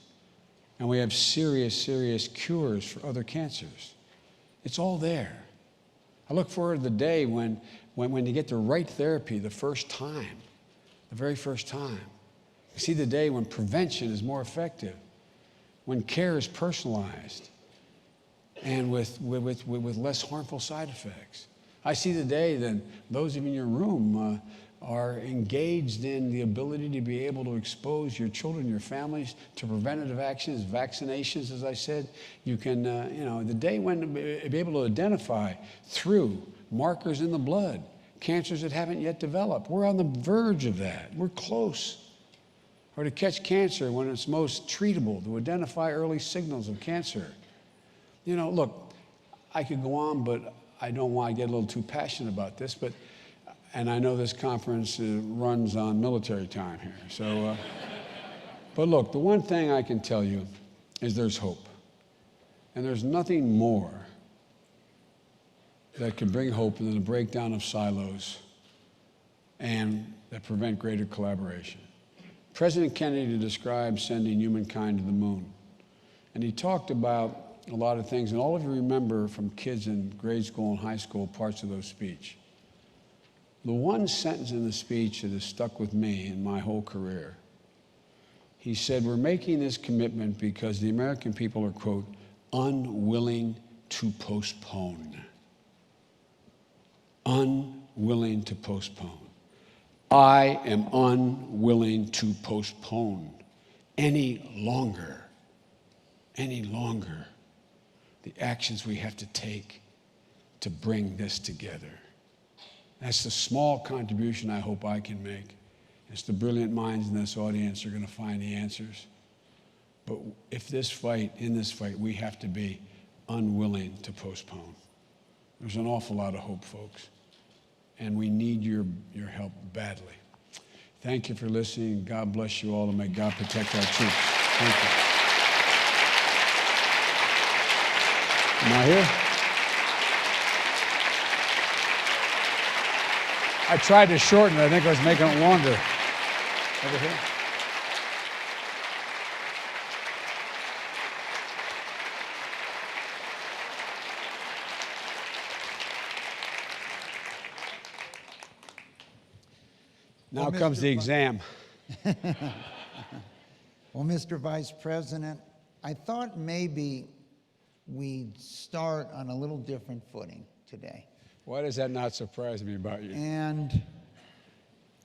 And we have serious, serious cures for other cancers. It's all there. I look forward to the day when you get the right therapy the first time, the very first time. You see the day when prevention is more effective, when care is personalized, and with less harmful side effects. I see the day that those of you in your room are engaged in the ability to be able to expose your children, your families to preventative actions, vaccinations, as I said. You can, the day when be able to identify through markers in the blood, cancers that haven't yet developed. We're on the verge of that. We're close. Or to catch cancer when it's most treatable, to identify early signals of cancer. Look, I could go on, but I don't want to get a little too passionate about this, and I know this conference runs on military time here. So, but look, the one thing I can tell you is there's hope. And there's nothing more that can bring hope than the breakdown of silos and that prevent greater collaboration. President Kennedy described sending humankind to the moon. And he talked about a lot of things, and all of you remember from kids in grade school and high school parts of those speech. The one sentence in the speech that has stuck with me in my whole career, he said, we're making this commitment because the American people are, quote, unwilling to postpone. Unwilling to postpone. I am unwilling to postpone any longer the actions we have to take to bring this together. That's the small contribution I hope I can make. It's the brilliant minds in this audience are going to find the answers. But in this fight, we have to be unwilling to postpone. There's an awful lot of hope, folks. And we need your help badly. Thank you for listening. God bless you all, and may God protect our troops. Thank you. Am I here? I tried to shorten it. I think I was making it longer. Over here. Now comes the exam. Well, Mr. Vice President, I thought maybe we'd start on a little different footing today. Why does that not surprise me about you? And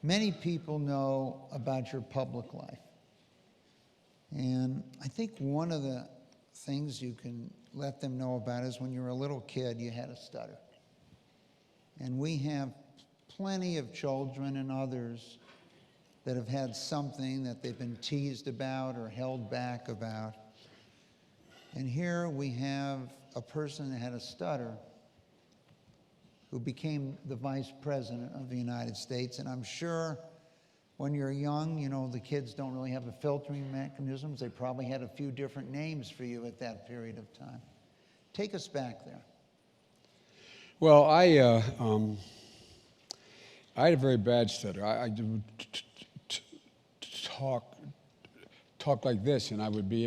many people know about your public life. And I think one of the things you can let them know about is when you were a little kid, you had a stutter. And we have plenty of children and others that have had something that they've been teased about or held back about. And here we have a person that had a stutter who became the Vice President of the United States. And I'm sure when you're young, you know, the kids don't really have a filtering mechanisms. They probably had a few different names for you at that period of time. Take us back there. Well, I had a very bad stutter. I would talk like this, and I would be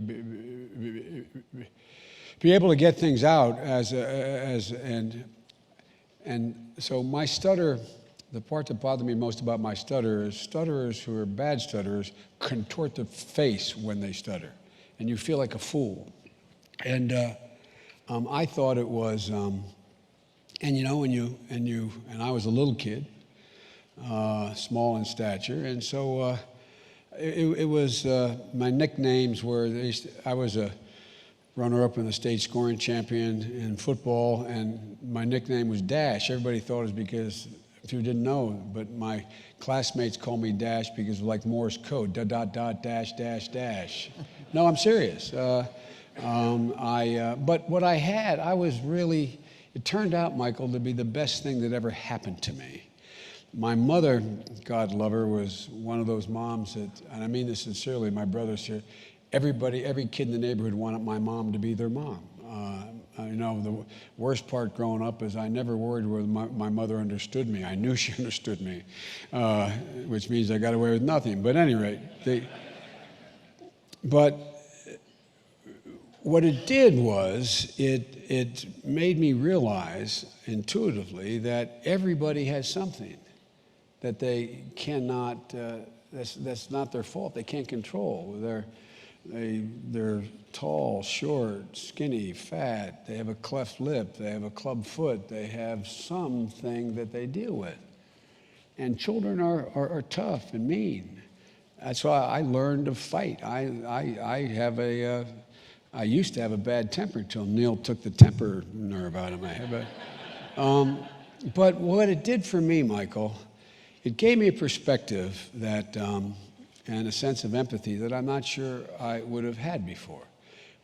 able to get things out and so my stutter. The part that bothered me most about my stutter is stutterers who are bad stutterers contort the face when they stutter, and you feel like a fool. And I thought it was, and you know, and I was a little kid, small in stature, and so it was my nicknames were. I was a runner-up in the state scoring champion in football, and my nickname was Dash. Everybody thought it was because. If you didn't know, but my classmates called me Dash because of like Morse code, ... dash, dash, dash. No, I'm serious. But what I had, it turned out, Michael, to be the best thing that ever happened to me. My mother, God love her, was one of those moms that, and I mean this sincerely, my brothers here, every kid in the neighborhood wanted my mom to be their mom. You know, the worst part growing up is I never worried whether my mother understood me. I knew she understood me, which means I got away with nothing. But at any rate, but what it did was it made me realize intuitively that everybody has something that they cannot, that's not their fault. They can't control. They're tall, short, skinny, fat. They have a cleft lip. They have a club foot. They have something that they deal with. And children are tough and mean. That's why I learned to fight. I used to have a bad temper until Neil took the temper nerve out of my head. But what it did for me, Michael, it gave me a perspective that. And a sense of empathy that I'm not sure I would have had before.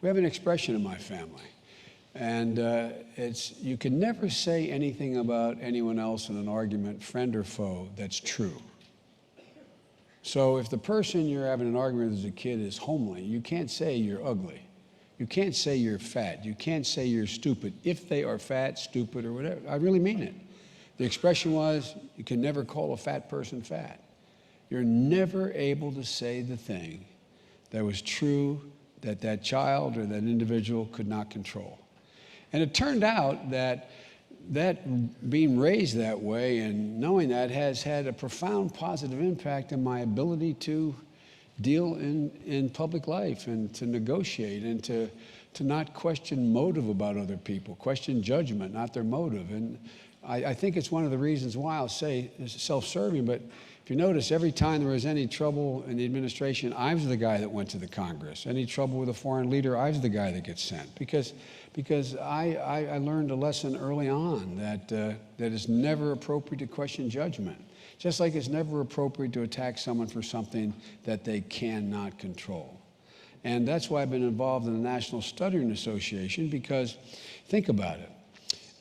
We have an expression in my family, and it's you can never say anything about anyone else in an argument, friend or foe, that's true. So if the person you're having an argument with as a kid is homely, you can't say you're ugly. You can't say you're fat. You can't say you're stupid if they are fat, stupid, or whatever. I really mean it. The expression was, you can never call a fat person fat. You're never able to say the thing that was true that child or that individual could not control. And it turned out that being raised that way and knowing that has had a profound positive impact on my ability to deal in public life and to negotiate and to not question motive about other people, question judgment, not their motive. And I think it's one of the reasons why I'll say it's self-serving, but if you notice, every time there was any trouble in the administration, I was the guy that went to the Congress. Any trouble with a foreign leader, I was the guy that gets sent. Because I learned a lesson early on that it's never appropriate to question judgment. Just like it's never appropriate to attack someone for something that they cannot control. And that's why I've been involved in the National Stuttering Association, because think about it.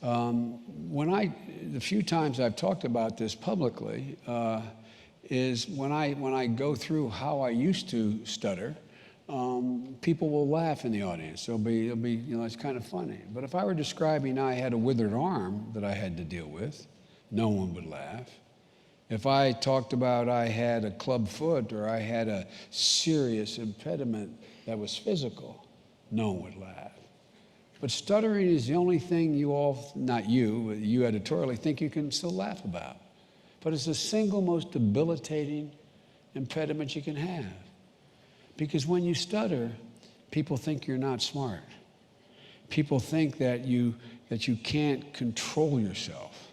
The few times I've talked about this publicly, is when I go through how I used to stutter, people will laugh in the audience. It'll be, you know, it's kind of funny. But if I were describing I had a withered arm that I had to deal with, no one would laugh. If I talked about I had a club foot or I had a serious impediment that was physical, no one would laugh. But stuttering is the only thing you all, not you, but you editorially think you can still laugh about. But it's the single most debilitating impediment you can have. Because when you stutter, people think you're not smart. People think that you can't control yourself.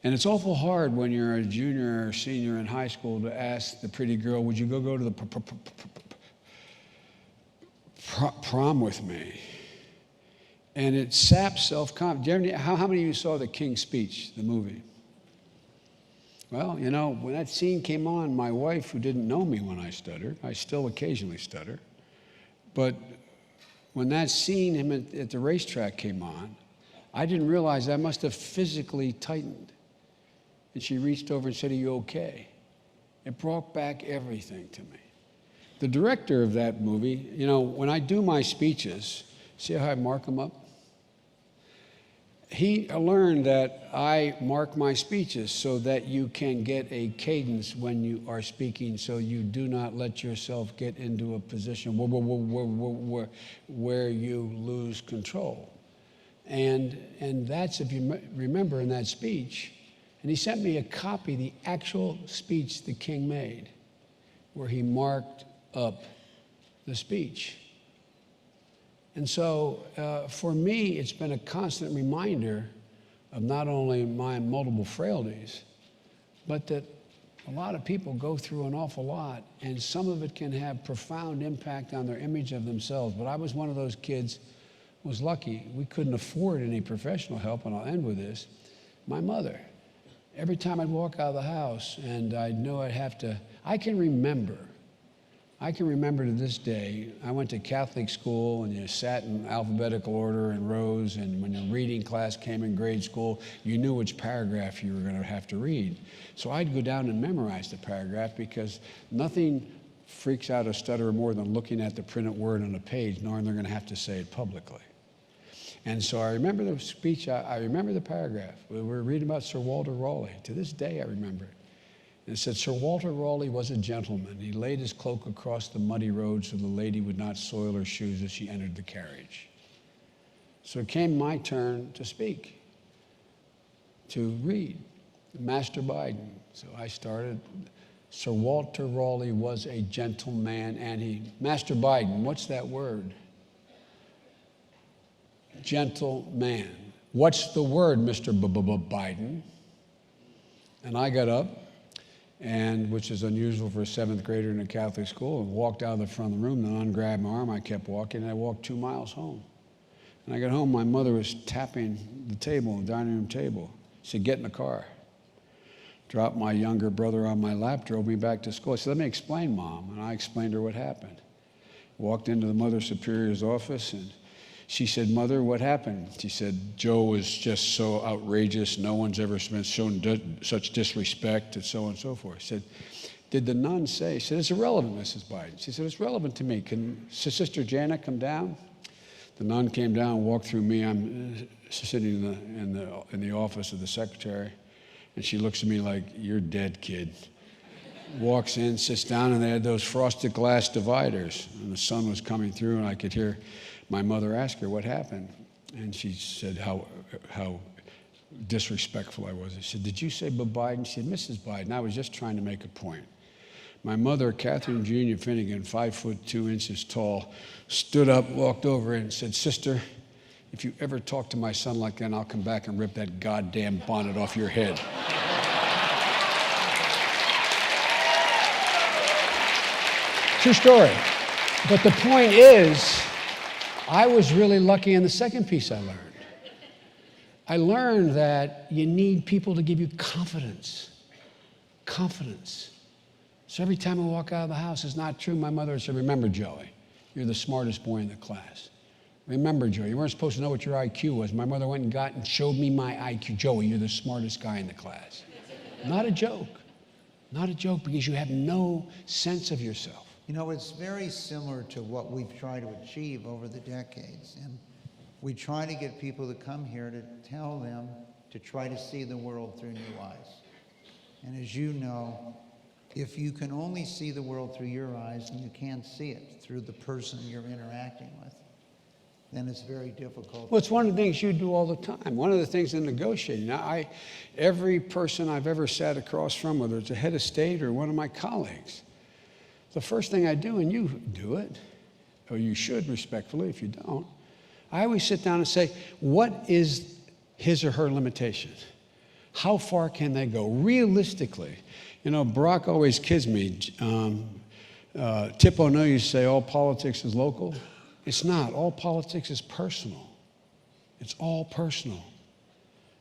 And it's awful hard when you're a junior or senior in high school to ask the pretty girl, would you go to the prom with me? And it saps self-confidence. How many of you saw The King's Speech, the movie? Well, you know, when that scene came on, my wife, who didn't know me when I stuttered, I still occasionally stutter, but when that scene him at the racetrack came on, I didn't realize I must have physically tightened. And she reached over and said, "Are you okay?" It brought back everything to me. The director of that movie, you know, when I do my speeches, see how I mark them up? He learned that I mark my speeches so that you can get a cadence when you are speaking, so you do not let yourself get into a position where you lose control. And that's, if you remember in that speech, and he sent me a copy, the actual speech the king made, where he marked up the speech. And so for me, it's been a constant reminder of not only my multiple frailties, but that a lot of people go through an awful lot, and some of it can have profound impact on their image of themselves. But I was one of those kids who was lucky. We couldn't afford any professional help, and I'll end with this. My mother, every time I'd walk out of the house and I knew I'd have to, I can remember to this day, I went to Catholic school and you sat in alphabetical order and rows, and when the reading class came in grade school, you knew which paragraph you were going to have to read. So I'd go down and memorize the paragraph, because nothing freaks out a stutterer more than looking at the printed word on a page, knowing they're going to have to say it publicly. And so I remember the speech, I remember the paragraph. We were reading about Sir Walter Raleigh. To this day, I remember it. And it said, "Sir Walter Raleigh was a gentleman. He laid his cloak across the muddy road so the lady would not soil her shoes as she entered the carriage." So it came my turn to speak, to read, Master Biden. So I started, "Sir Walter Raleigh was a gentleman, and he..." Master Biden, what's that word? Gentleman. "What's the word, Mr. Biden?" And I got up, and which is unusual for a 7th grader in a Catholic school, and walked out of the front of the room. The nun grabbed my arm. I kept walking, and I walked 2 miles home. And I got home, my mother was tapping the table, the dining room table. She said, "Get in the car." Dropped my younger brother on my lap, drove me back to school. I said, "Let me explain, Mom." And I explained to her what happened. Walked into the Mother Superior's office, and she said, "Mother, what happened?" She said, "Joe was just so outrageous. No one's ever been shown such disrespect," and so on and so forth. She said, "Did the nun say?" She said, "It's irrelevant, Mrs. Biden." She said, "It's relevant to me. Can Sister Janet come down?" The nun came down and walked through me. I'm sitting in the office of the secretary, and she looks at me like, "You're dead, kid." Walks in, sits down, and they had those frosted glass dividers, and the sun was coming through, and I could hear my mother asked her what happened, and she said how disrespectful I was. I said, "Did you say Biden?" She said, "Mrs. Biden, I was just trying to make a point." My mother, Catherine Junior Finnegan, 5'2" tall, stood up, walked over, and said, "Sister, if you ever talk to my son like that, I'll come back and rip that goddamn bonnet off your head." True story. But the point is, I was really lucky in the second piece I learned. I learned that you need people to give you confidence. Confidence. So every time I walk out of the house, it's not true. My mother said, "Remember, Joey, you're the smartest boy in the class. Remember, Joey, you weren't supposed to know what your IQ was." My mother went and got and showed me my IQ. "Joey, you're the smartest guy in the class." Not a joke. Not a joke, because you have no sense of yourself. You know, it's very similar to what we've tried to achieve over the decades. And we try to get people to come here to tell them to try to see the world through new eyes. And as you know, if you can only see the world through your eyes and you can't see it through the person you're interacting with, then it's very difficult. Well, it's one of the things you do all the time. One of the things in negotiating. Now, every person I've ever sat across from, whether it's a head of state or one of my colleagues, the first thing I do, and you do it, or you should respectfully if you don't, I always sit down and say, what is his or her limitation? How far can they go? Realistically, you know, Barack always kids me. Tip O'Neill used to say all politics is local. It's not. All politics is personal. It's all personal,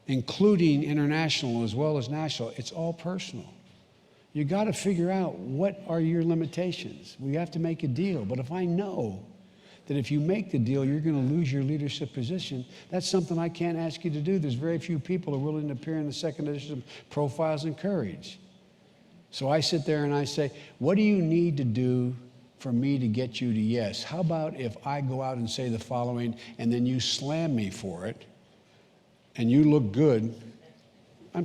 including international as well as national. It's all personal. You got to figure out what are your limitations. We have to make a deal. But if I know that if you make the deal, you're going to lose your leadership position, that's something I can't ask you to do. There's very few people who are willing to appear in the second edition of Profiles in Courage. So I sit there and I say, what do you need to do for me to get you to yes? How about if I go out and say the following and then you slam me for it and you look good? I'm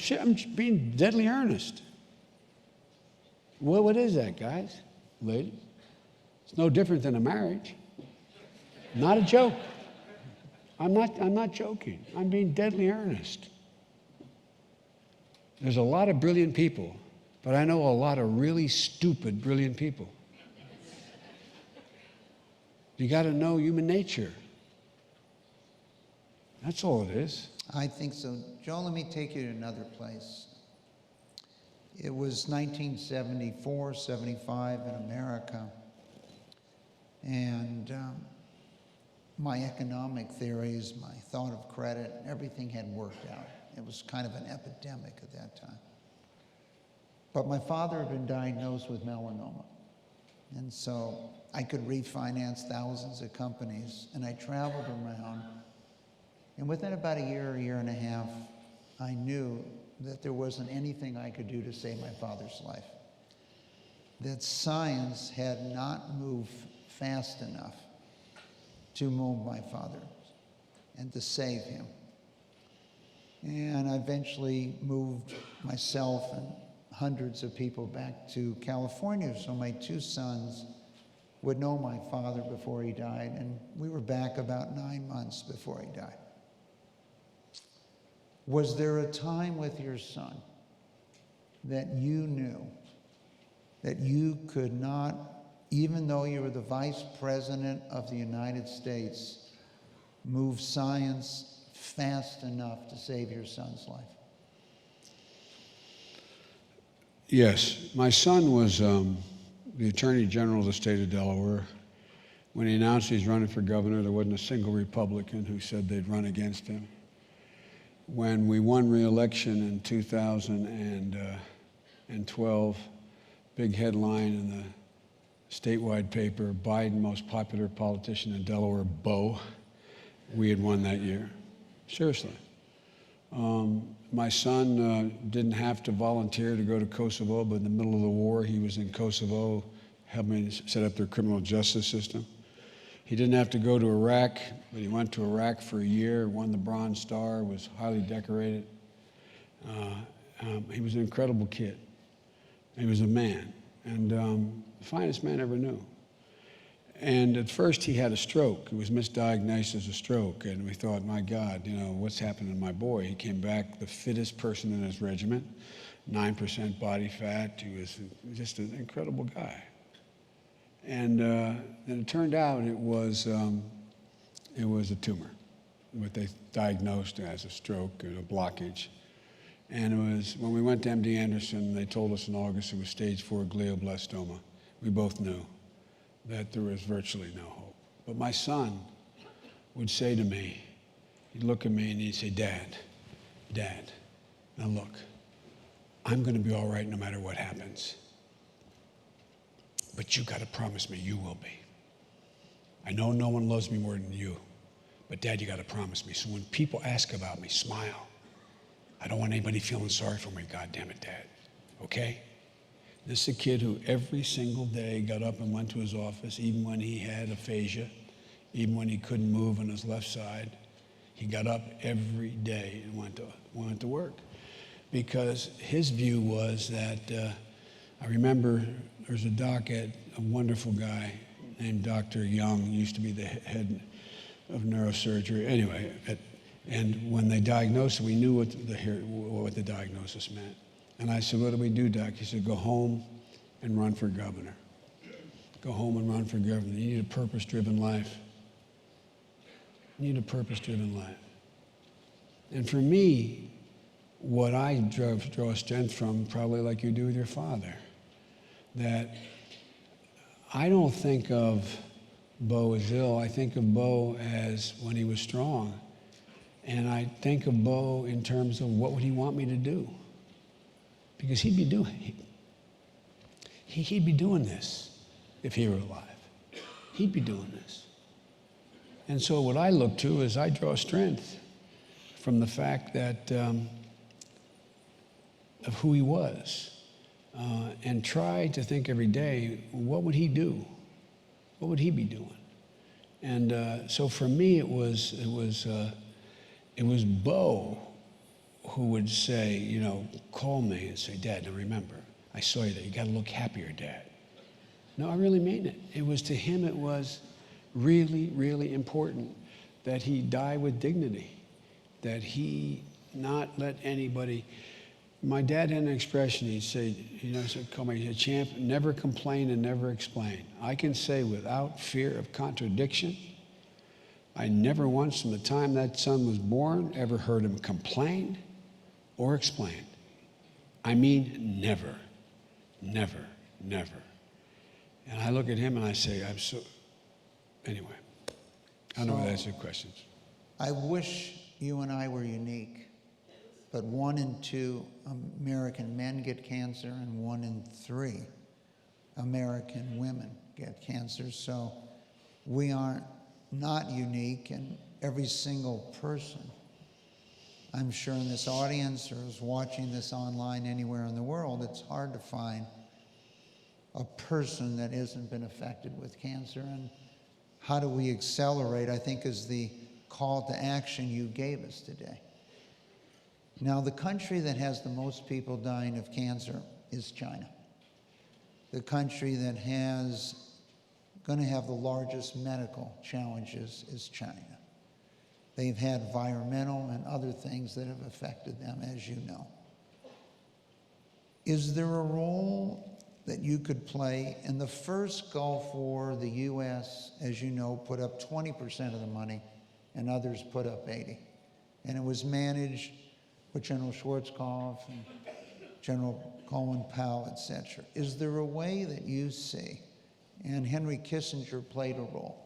being deadly earnest. Well, what is that, guys, ladies? It's no different than a marriage. Not a joke. I'm not joking. I'm being deadly earnest. There's a lot of brilliant people, but I know a lot of really stupid, brilliant people. You got to know human nature. That's all it is. I think so. Joe, let me take you to another place. It was 1974, 75 in America. And my economic theories, my thought of credit, everything had worked out. It was kind of an epidemic at that time. But my father had been diagnosed with melanoma. And so I could refinance thousands of companies. And I traveled around. And within about a year and a half, I knew that there wasn't anything I could do to save my father's life. That science had not moved fast enough to move my father and to save him. And I eventually moved myself and hundreds of people back to California so my two sons would know my father before he died. And we were back about 9 months before he died. Was there a time with your son that you knew that you could not, even though you were the Vice President of the United States, move science fast enough to save your son's life? Yes. My son was the Attorney General of the state of Delaware. When he announced he's running for governor, there wasn't a single Republican who said they'd run against him. When we won re-election in 2012, big headline in the statewide paper, Biden, most popular politician in Delaware, Bo. We had won that year. Seriously. My son didn't have to volunteer to go to Kosovo, but in the middle of the war, he was in Kosovo helping set up their criminal justice system. He didn't have to go to Iraq, but he went to Iraq for a year, won the Bronze Star, was highly decorated. He was an incredible kid. He was a man, and the finest man I ever knew. And at first he had a stroke. He was misdiagnosed as a stroke, and we thought, my God, what's happened to my boy? He came back the fittest person in his regiment, 9% body fat. He was just an incredible guy. And then it turned out it was a tumor, what they diagnosed as a stroke and a blockage. And it was, when we went to MD Anderson, they told us in August it was stage 4 glioblastoma. We both knew that there was virtually no hope. But my son would say to me, he'd look at me and he'd say, Dad, now look, I'm going to be all right no matter what happens. But you got to promise me you will be. I know no one loves me more than you, but Dad, you got to promise me. So when people ask about me, smile. I don't want anybody feeling sorry for me, God damn it, Dad. Okay? This is a kid who every single day got up and went to his office, even when he had aphasia, even when he couldn't move on his left side. He got up every day and went to work. Because his view was that, I remember there's a doc, a wonderful guy named Dr. Young, used to be the head of neurosurgery. Anyway, and when they diagnosed him, we knew what the diagnosis meant. And I said, what do we do, Doc? He said, go home and run for governor. Go home and run for governor. You need a purpose-driven life. You need a purpose-driven life. And for me, what I draw strength from, probably like you do with your father, that I don't think of Bo as ill. I think of Bo as, when he was strong, And I think of Bo in terms of what would he want me to do? Because he'd be doing this if he were alive. He'd be doing this. And so what I look to is I draw strength from the fact that of who he was, and try to think every day, what would he do? What would he be doing? And so for me, it was Bo who would say, you know, call me and say, Dad, now remember, I saw you there. You got to look happier, Dad. No, I really mean it. It was, to him, it was really, really important that he die with dignity, that he not let anybody. My dad had an expression. He'd say, you know, call me a champ, never complain and never explain. I can say without fear of contradiction, I never once from the time that son was born ever heard him complain or explain. I mean, never, never, never. And I look at him and I say, anyway, I don't know if that's your questions. I wish you and I were unique, but 1 in 2 American men get cancer and 1 in 3 American women get cancer. So we are not unique, and every single person, I'm sure in this audience or is watching this online anywhere in the world, it's hard to find a person that hasn't been affected with cancer. And how do we accelerate, I think, is the call to action you gave us today. Now, the country that has the most people dying of cancer is China. The country that has going to have the largest medical challenges is China. They've had environmental and other things that have affected them, as you know. Is there a role that you could play? In the first Gulf War, the U.S., as you know, put up 20% of the money, and others put up 80%. And it was managed with General Schwarzkopf and General Colin Powell, et cetera. Is there a way that you see, and Henry Kissinger played a role,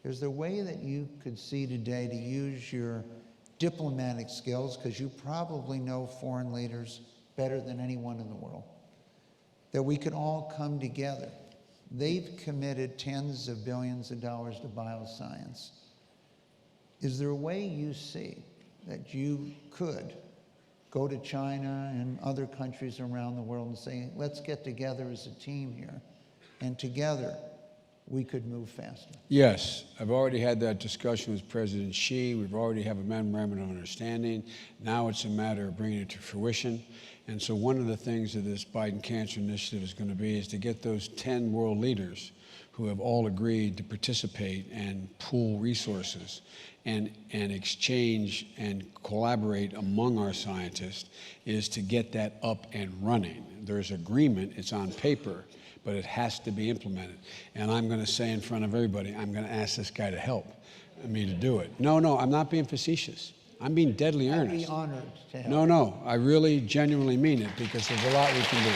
is there a way that you could see today to use your diplomatic skills, because you probably know foreign leaders better than anyone in the world, that we could all come together? They've committed tens of billions of dollars to bioscience. Is there a way you see that you could go to China and other countries around the world and say, let's get together as a team here, and together we could move faster? Yes, I've already had that discussion with President Xi. We've already have a memorandum of understanding. Now it's a matter of bringing it to fruition. And so one of the things that this Biden Cancer Initiative is going to be is to get those 10 world leaders who have all agreed to participate and pool resources and exchange and collaborate among our scientists, is to get that up and running. There's agreement, it's on paper, but it has to be implemented. And I'm going to say in front of everybody, I'm going to ask this guy to help me to do it. No, I'm not being facetious. I'm being deadly earnest. I'd be honored to help. No, I really genuinely mean it, because there's a lot we can do.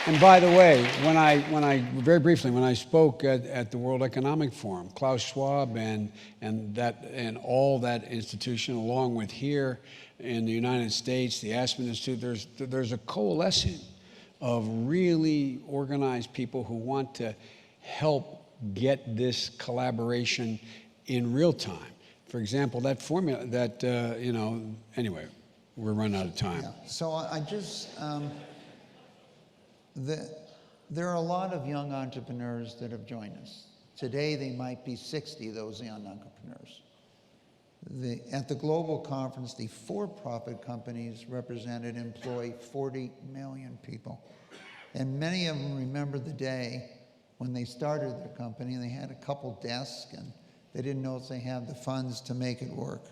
And by the way, when I very briefly, when I spoke at the World Economic Forum, Klaus Schwab and all that institution, along with here in the United States, the Aspen Institute, there's a coalescing of really organized people who want to help get this collaboration in real time. For example, that formula, that, anyway, we're running out of time. Yeah. So I just, there are a lot of young entrepreneurs that have joined us. Today, they might be 60, those young entrepreneurs. At the global conference, the for-profit companies represented employ 40 million people. And many of them remember the day when they started their company and they had a couple desks and they didn't know if they had the funds to make it work.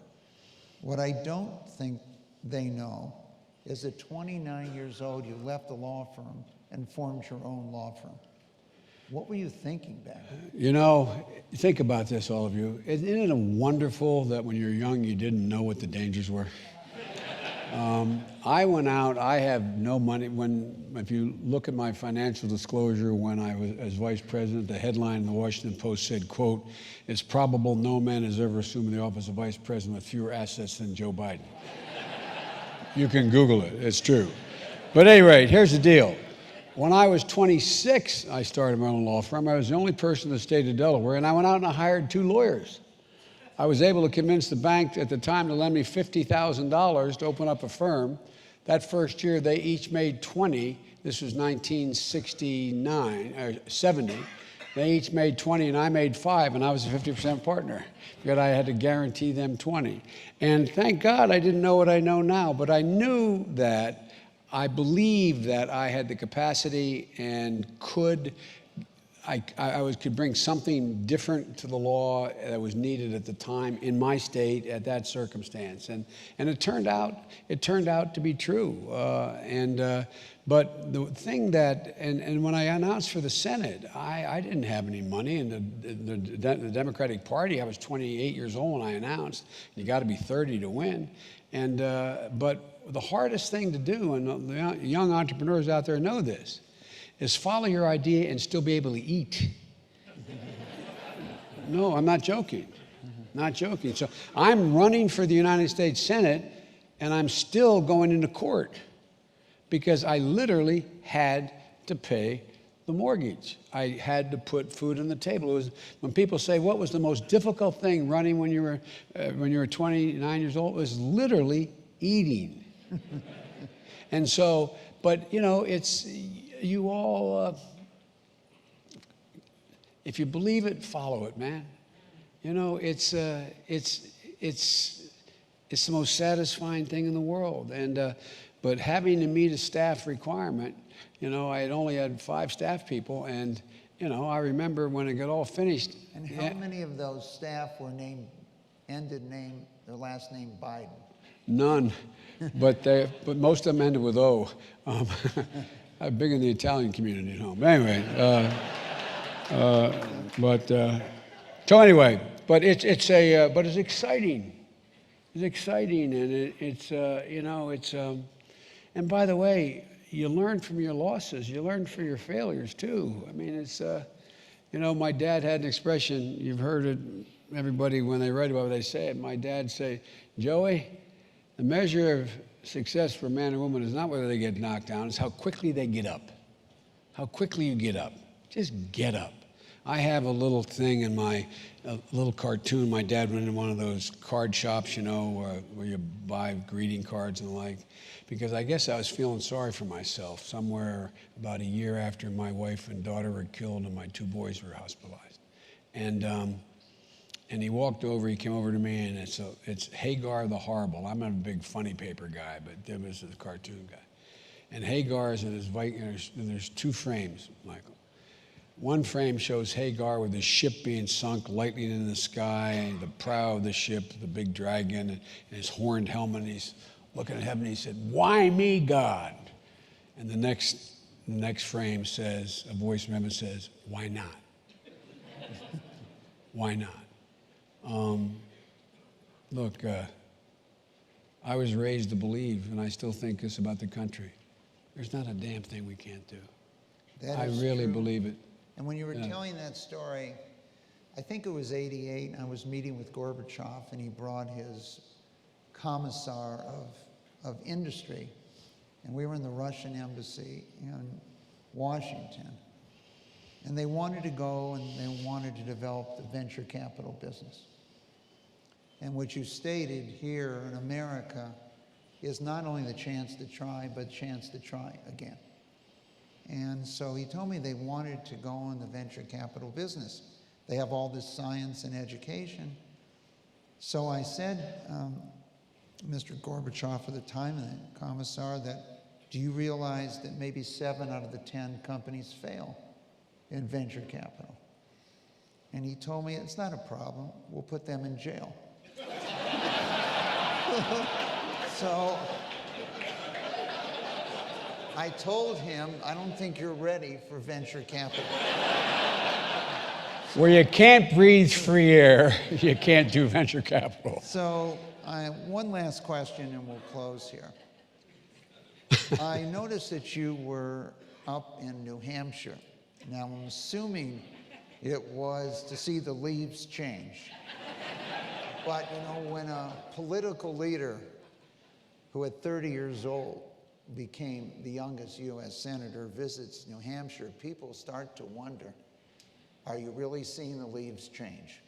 What I don't think they know is at 29 years old, you left the law firm and formed your own law firm. What were you thinking back then? You know, think about this, all of you. Isn't it wonderful that when you're young, you didn't know what the dangers were? I went out, I have no money. If you look at my financial disclosure when I was as vice president, the headline in the Washington Post said, quote, "It's probable no man has ever assumed the office of vice president with fewer assets than Joe Biden." You can Google it, it's true. But at any rate, here's the deal. When I was 26, I started my own law firm. I was the only person in the state of Delaware, and I went out and I hired 2 lawyers. I was able to convince the bank at the time to lend me $50,000 to open up a firm. That first year, they each made 20. This was 1969 or 70. They each made 20, and I made 5, and I was a 50% partner. Yet I had to guarantee them 20. And thank God I didn't know what I know now, but I knew that I believed that I had the capacity and could bring something different to the law that was needed at the time in my state at that circumstance, and it turned out to be true. But the thing that and when I announced for the Senate, I didn't have any money, and the Democratic Party, I was 28 years old when I announced. You got to be 30 to win, but the hardest thing to do, and the young entrepreneurs out there know this, is follow your idea and still be able to eat. No, I'm not joking. Not joking. So I'm running for the United States Senate, and I'm still going into court because I literally had to pay the mortgage. I had to put food on the table. It was, when people say, what was the most difficult thing running when you were 29 years old? It was literally eating. And so, but you know, it's, you all, if you believe it, follow it, man. You know, it's the most satisfying thing in the world. And but having to meet a staff requirement, you know, I had only had 5 staff people, and you know, I remember when it got all finished. And how many of those staff were their last name Biden? None, but most of them ended with O. I'm big in the Italian community at home. Anyway, so anyway, but it's exciting. It's exciting, and it's you know, it's and by the way, you learn from your losses. You learn from your failures too. I mean, it's you know, my dad had an expression. You've heard it. Everybody, when they write about it, they say it. My dad say, "Joey, the measure of success for a man or woman is not whether they get knocked down, it's how quickly they get up. How quickly you get up. Just get up." I have a little thing in a little cartoon. My dad went into one of those card shops, you know, where you buy greeting cards and the like, because I guess I was feeling sorry for myself somewhere about a year after my wife and daughter were killed and my 2 boys were hospitalized. And he walked over, he came over to me, and it's Hagar the Horrible. I'm not a big funny paper guy, but there was a cartoon guy. And Hagar is in his Vikings, and there's 2 frames, Michael. One frame shows Hagar with the ship being sunk lightly in the sky, and the prow of the ship, the big dragon, and his horned helmet, and he's looking at heaven, and he said, "Why me, God?" And the next frame says, a voice from heaven says, "Why not?" Why not? Look, I was raised to believe, and I still think this about the country. There's not a damn thing we can't do. I really believe it. And when you were telling that story, I think it was '88, I was meeting with Gorbachev, and he brought his commissar of industry, and we were in the Russian embassy in Washington. And they wanted to go and they wanted to develop the venture capital business. And what you stated here in America is not only the chance to try, but chance to try again. And so he told me they wanted to go in the venture capital business. They have all this science and education. So I said, Mr. Gorbachev at the time, the commissar, that do you realize that maybe 7 out of the 10 companies fail in venture capital? And he told me, it's not a problem, we'll put them in jail. So I told him, I don't think you're ready for venture capital. Where you can't breathe free air, you can't do venture capital. So one last question and we'll close here. I noticed that you were up in New Hampshire. Now I'm assuming it was to see the leaves change. But you know, when a political leader who at 30 years old became the youngest U.S. senator visits New Hampshire, people start to wonder, are you really seeing the leaves change?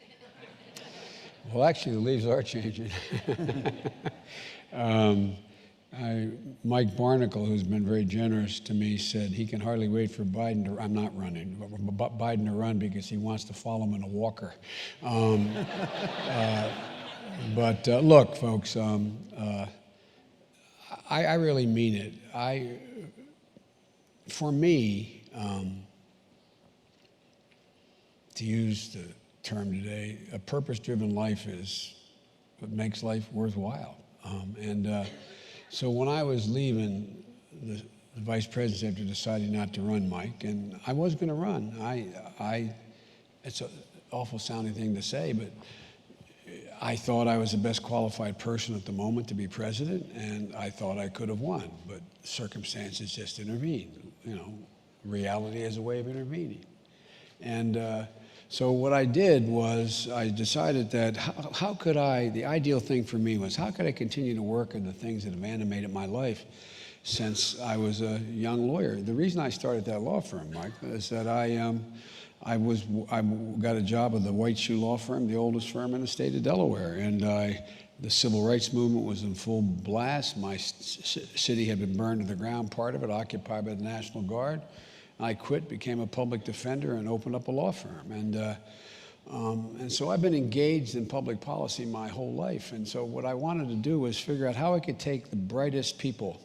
Well, actually, the leaves are changing. Mike Barnacle, who's been very generous to me, said he can hardly wait for Biden to, I'm not running, but Biden to run because he wants to follow him in a walker. But look, folks, I really mean it. For me, to use the term today, a purpose-driven life is what makes life worthwhile. So when I was leaving the vice presidency after deciding not to run, Mike, and I was going to run, it's an awful sounding thing to say, but I thought I was the best qualified person at the moment to be president, and I thought I could have won, but circumstances just intervened. You know, reality has a way of intervening. And so what I did was I decided that how could the ideal thing for me was how could I continue to work in the things that have animated my life since I was a young lawyer. The reason I started that law firm, Mike, is that I got a job with the White Shoe Law Firm, the oldest firm in the state of Delaware, and the civil rights movement was in full blast. My city had been burned to the ground, part of it occupied by the National Guard. I quit, became a public defender, and opened up a law firm. And so I've been engaged in public policy my whole life. And so what I wanted to do was figure out how I could take the brightest people,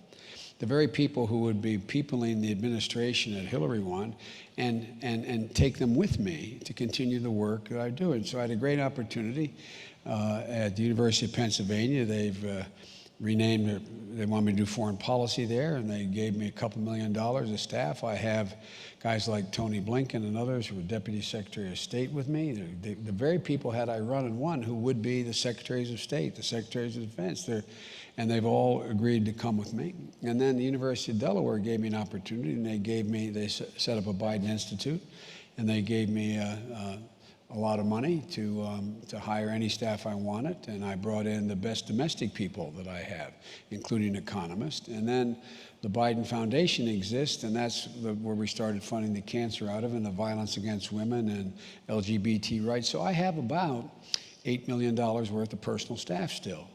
the very people who would be peopling the administration that Hillary won, and take them with me to continue the work that I do. And so I had a great opportunity at the University of Pennsylvania. They've renamed, they want me to do foreign policy there, and they gave me a couple $1 million of staff. I have guys like Tony Blinken and others who were Deputy Secretary of State with me. The very people, had I run and won, who would be the Secretaries of State, the Secretaries of Defense. And they've all agreed to come with me. And then the University of Delaware gave me an opportunity, and they set up a Biden Institute, and they gave me a lot of money to hire any staff I wanted, and I brought in the best domestic people that I have, including economists. And then the Biden Foundation exists, and that's where we started funding the cancer out of, and the violence against women and LGBT rights. So I have about $8 million worth of personal staff still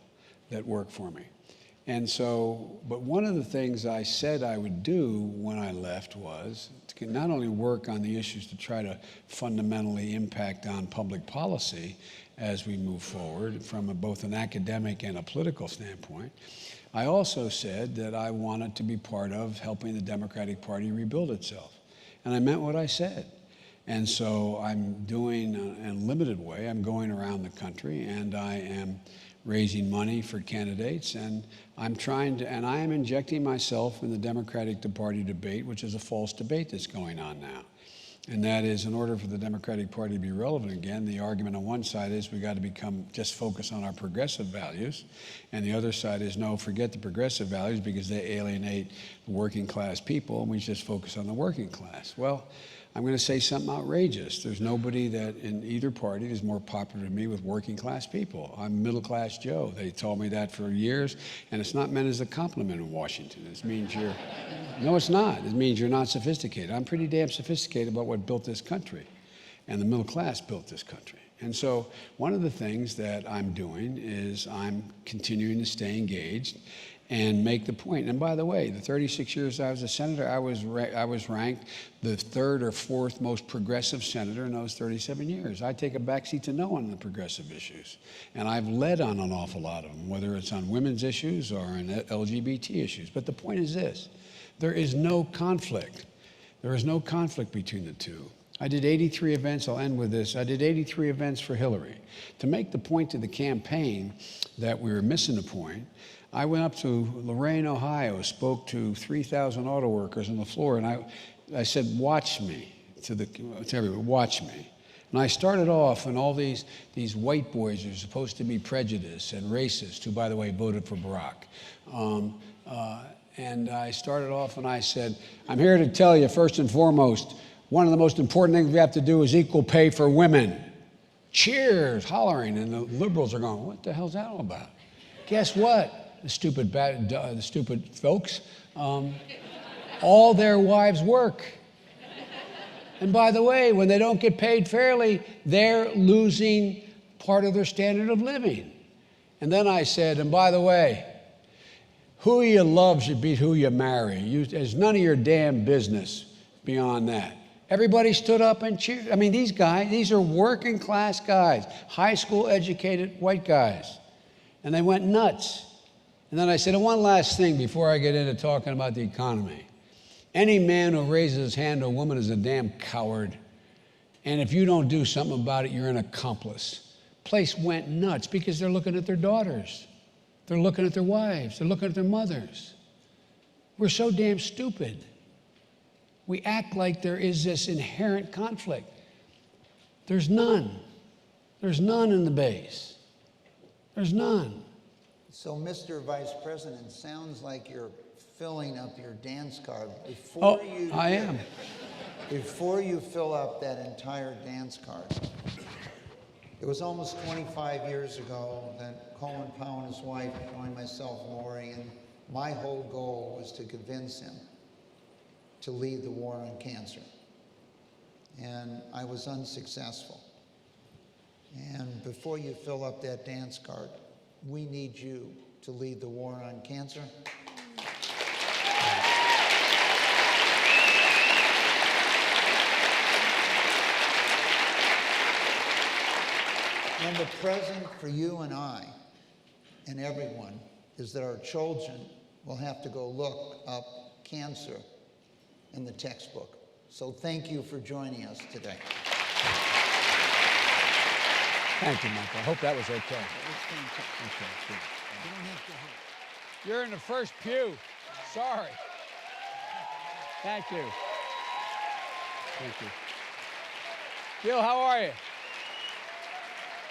that work for me. And so, but one of the things I said I would do when I left was to not only work on the issues to try to fundamentally impact on public policy as we move forward from both an academic and a political standpoint, I also said that I wanted to be part of helping the Democratic Party rebuild itself. And I meant what I said. And so I'm doing, in a limited way, I'm going around the country, and I am raising money for candidates, and I am injecting myself in the Democratic Party debate, which is a false debate that's going on now. And that is, in order for the Democratic Party to be relevant again, the argument on one side is we got to just focus on our progressive values, and the other side is no, forget the progressive values because they alienate the working class people, and we just focus on the working class. Well, I'm going to say something outrageous. There's nobody that in either party is more popular to me with working class people. I'm middle class Joe. They told me that for years, and it's not meant as a compliment in Washington. It means no, it's not. It means you're not sophisticated. I'm pretty damn sophisticated about what built this country, and the middle class built this country. And so one of the things that I'm doing is I'm continuing to stay engaged and make the point. And by the way, the 36 years I was a senator, I was ranked the third or fourth most progressive senator in those 37 years. I take a backseat to no one on the progressive issues. And I've led on an awful lot of them, whether it's on women's issues or on LGBT issues. But the point is this, there is no conflict. There is no conflict between the two. I did 83 events, I'll end with this. I did 83 events for Hillary. To make the point to the campaign that we were missing a point, I went up to Lorain, Ohio, spoke to 3,000 auto workers on the floor, and I said, watch me, to everyone, watch me. And I started off, and all these white boys who are supposed to be prejudiced and racist, who, by the way, voted for Barack. And I started off and I said, I'm here to tell you, first and foremost, one of the most important things we have to do is equal pay for women. Cheers, hollering, and the liberals are going, what the hell's that all about? Guess what, the stupid folks, all their wives work. And by the way, when they don't get paid fairly, they're losing part of their standard of living. And then I said, and by the way, who you love should be who you marry. There's none of your damn business beyond that. Everybody stood up and cheered. I mean, these guys, these are working class guys, high school educated white guys. And they went nuts. And then I said, and one last thing before I get into talking about the economy. Any man who raises his hand to a woman is a damn coward. And if you don't do something about it, you're an accomplice. Place went nuts because they're looking at their daughters. They're looking at their wives. They're looking at their mothers. We're so damn stupid. We act like there is this inherent conflict. There's none. There's none in the base. There's none. So, Mr. Vice President, sounds like you're filling up your dance card. I am. Before you fill up that entire dance card, it was almost 25 years ago that Colin Powell and his wife joined myself, Lori, and my whole goal was to convince him to lead the war on cancer. And I was unsuccessful. And before you fill up that dance card, we need you to lead the war on cancer. And the present for you and I and everyone is that our children will have to go look up cancer in the textbook. So thank you for joining us today. Thank you, Michael. I hope that was okay. Okay, good. You don't have to hurry. You're in the first pew. Sorry. Thank you. Thank you. Gil, how are you?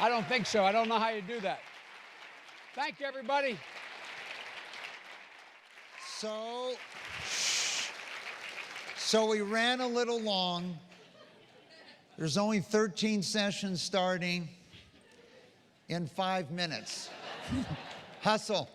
I don't think so. I don't know how you do that. Thank you, everybody. So we ran a little long. There's only 13 sessions starting in 5 minutes. Hustle.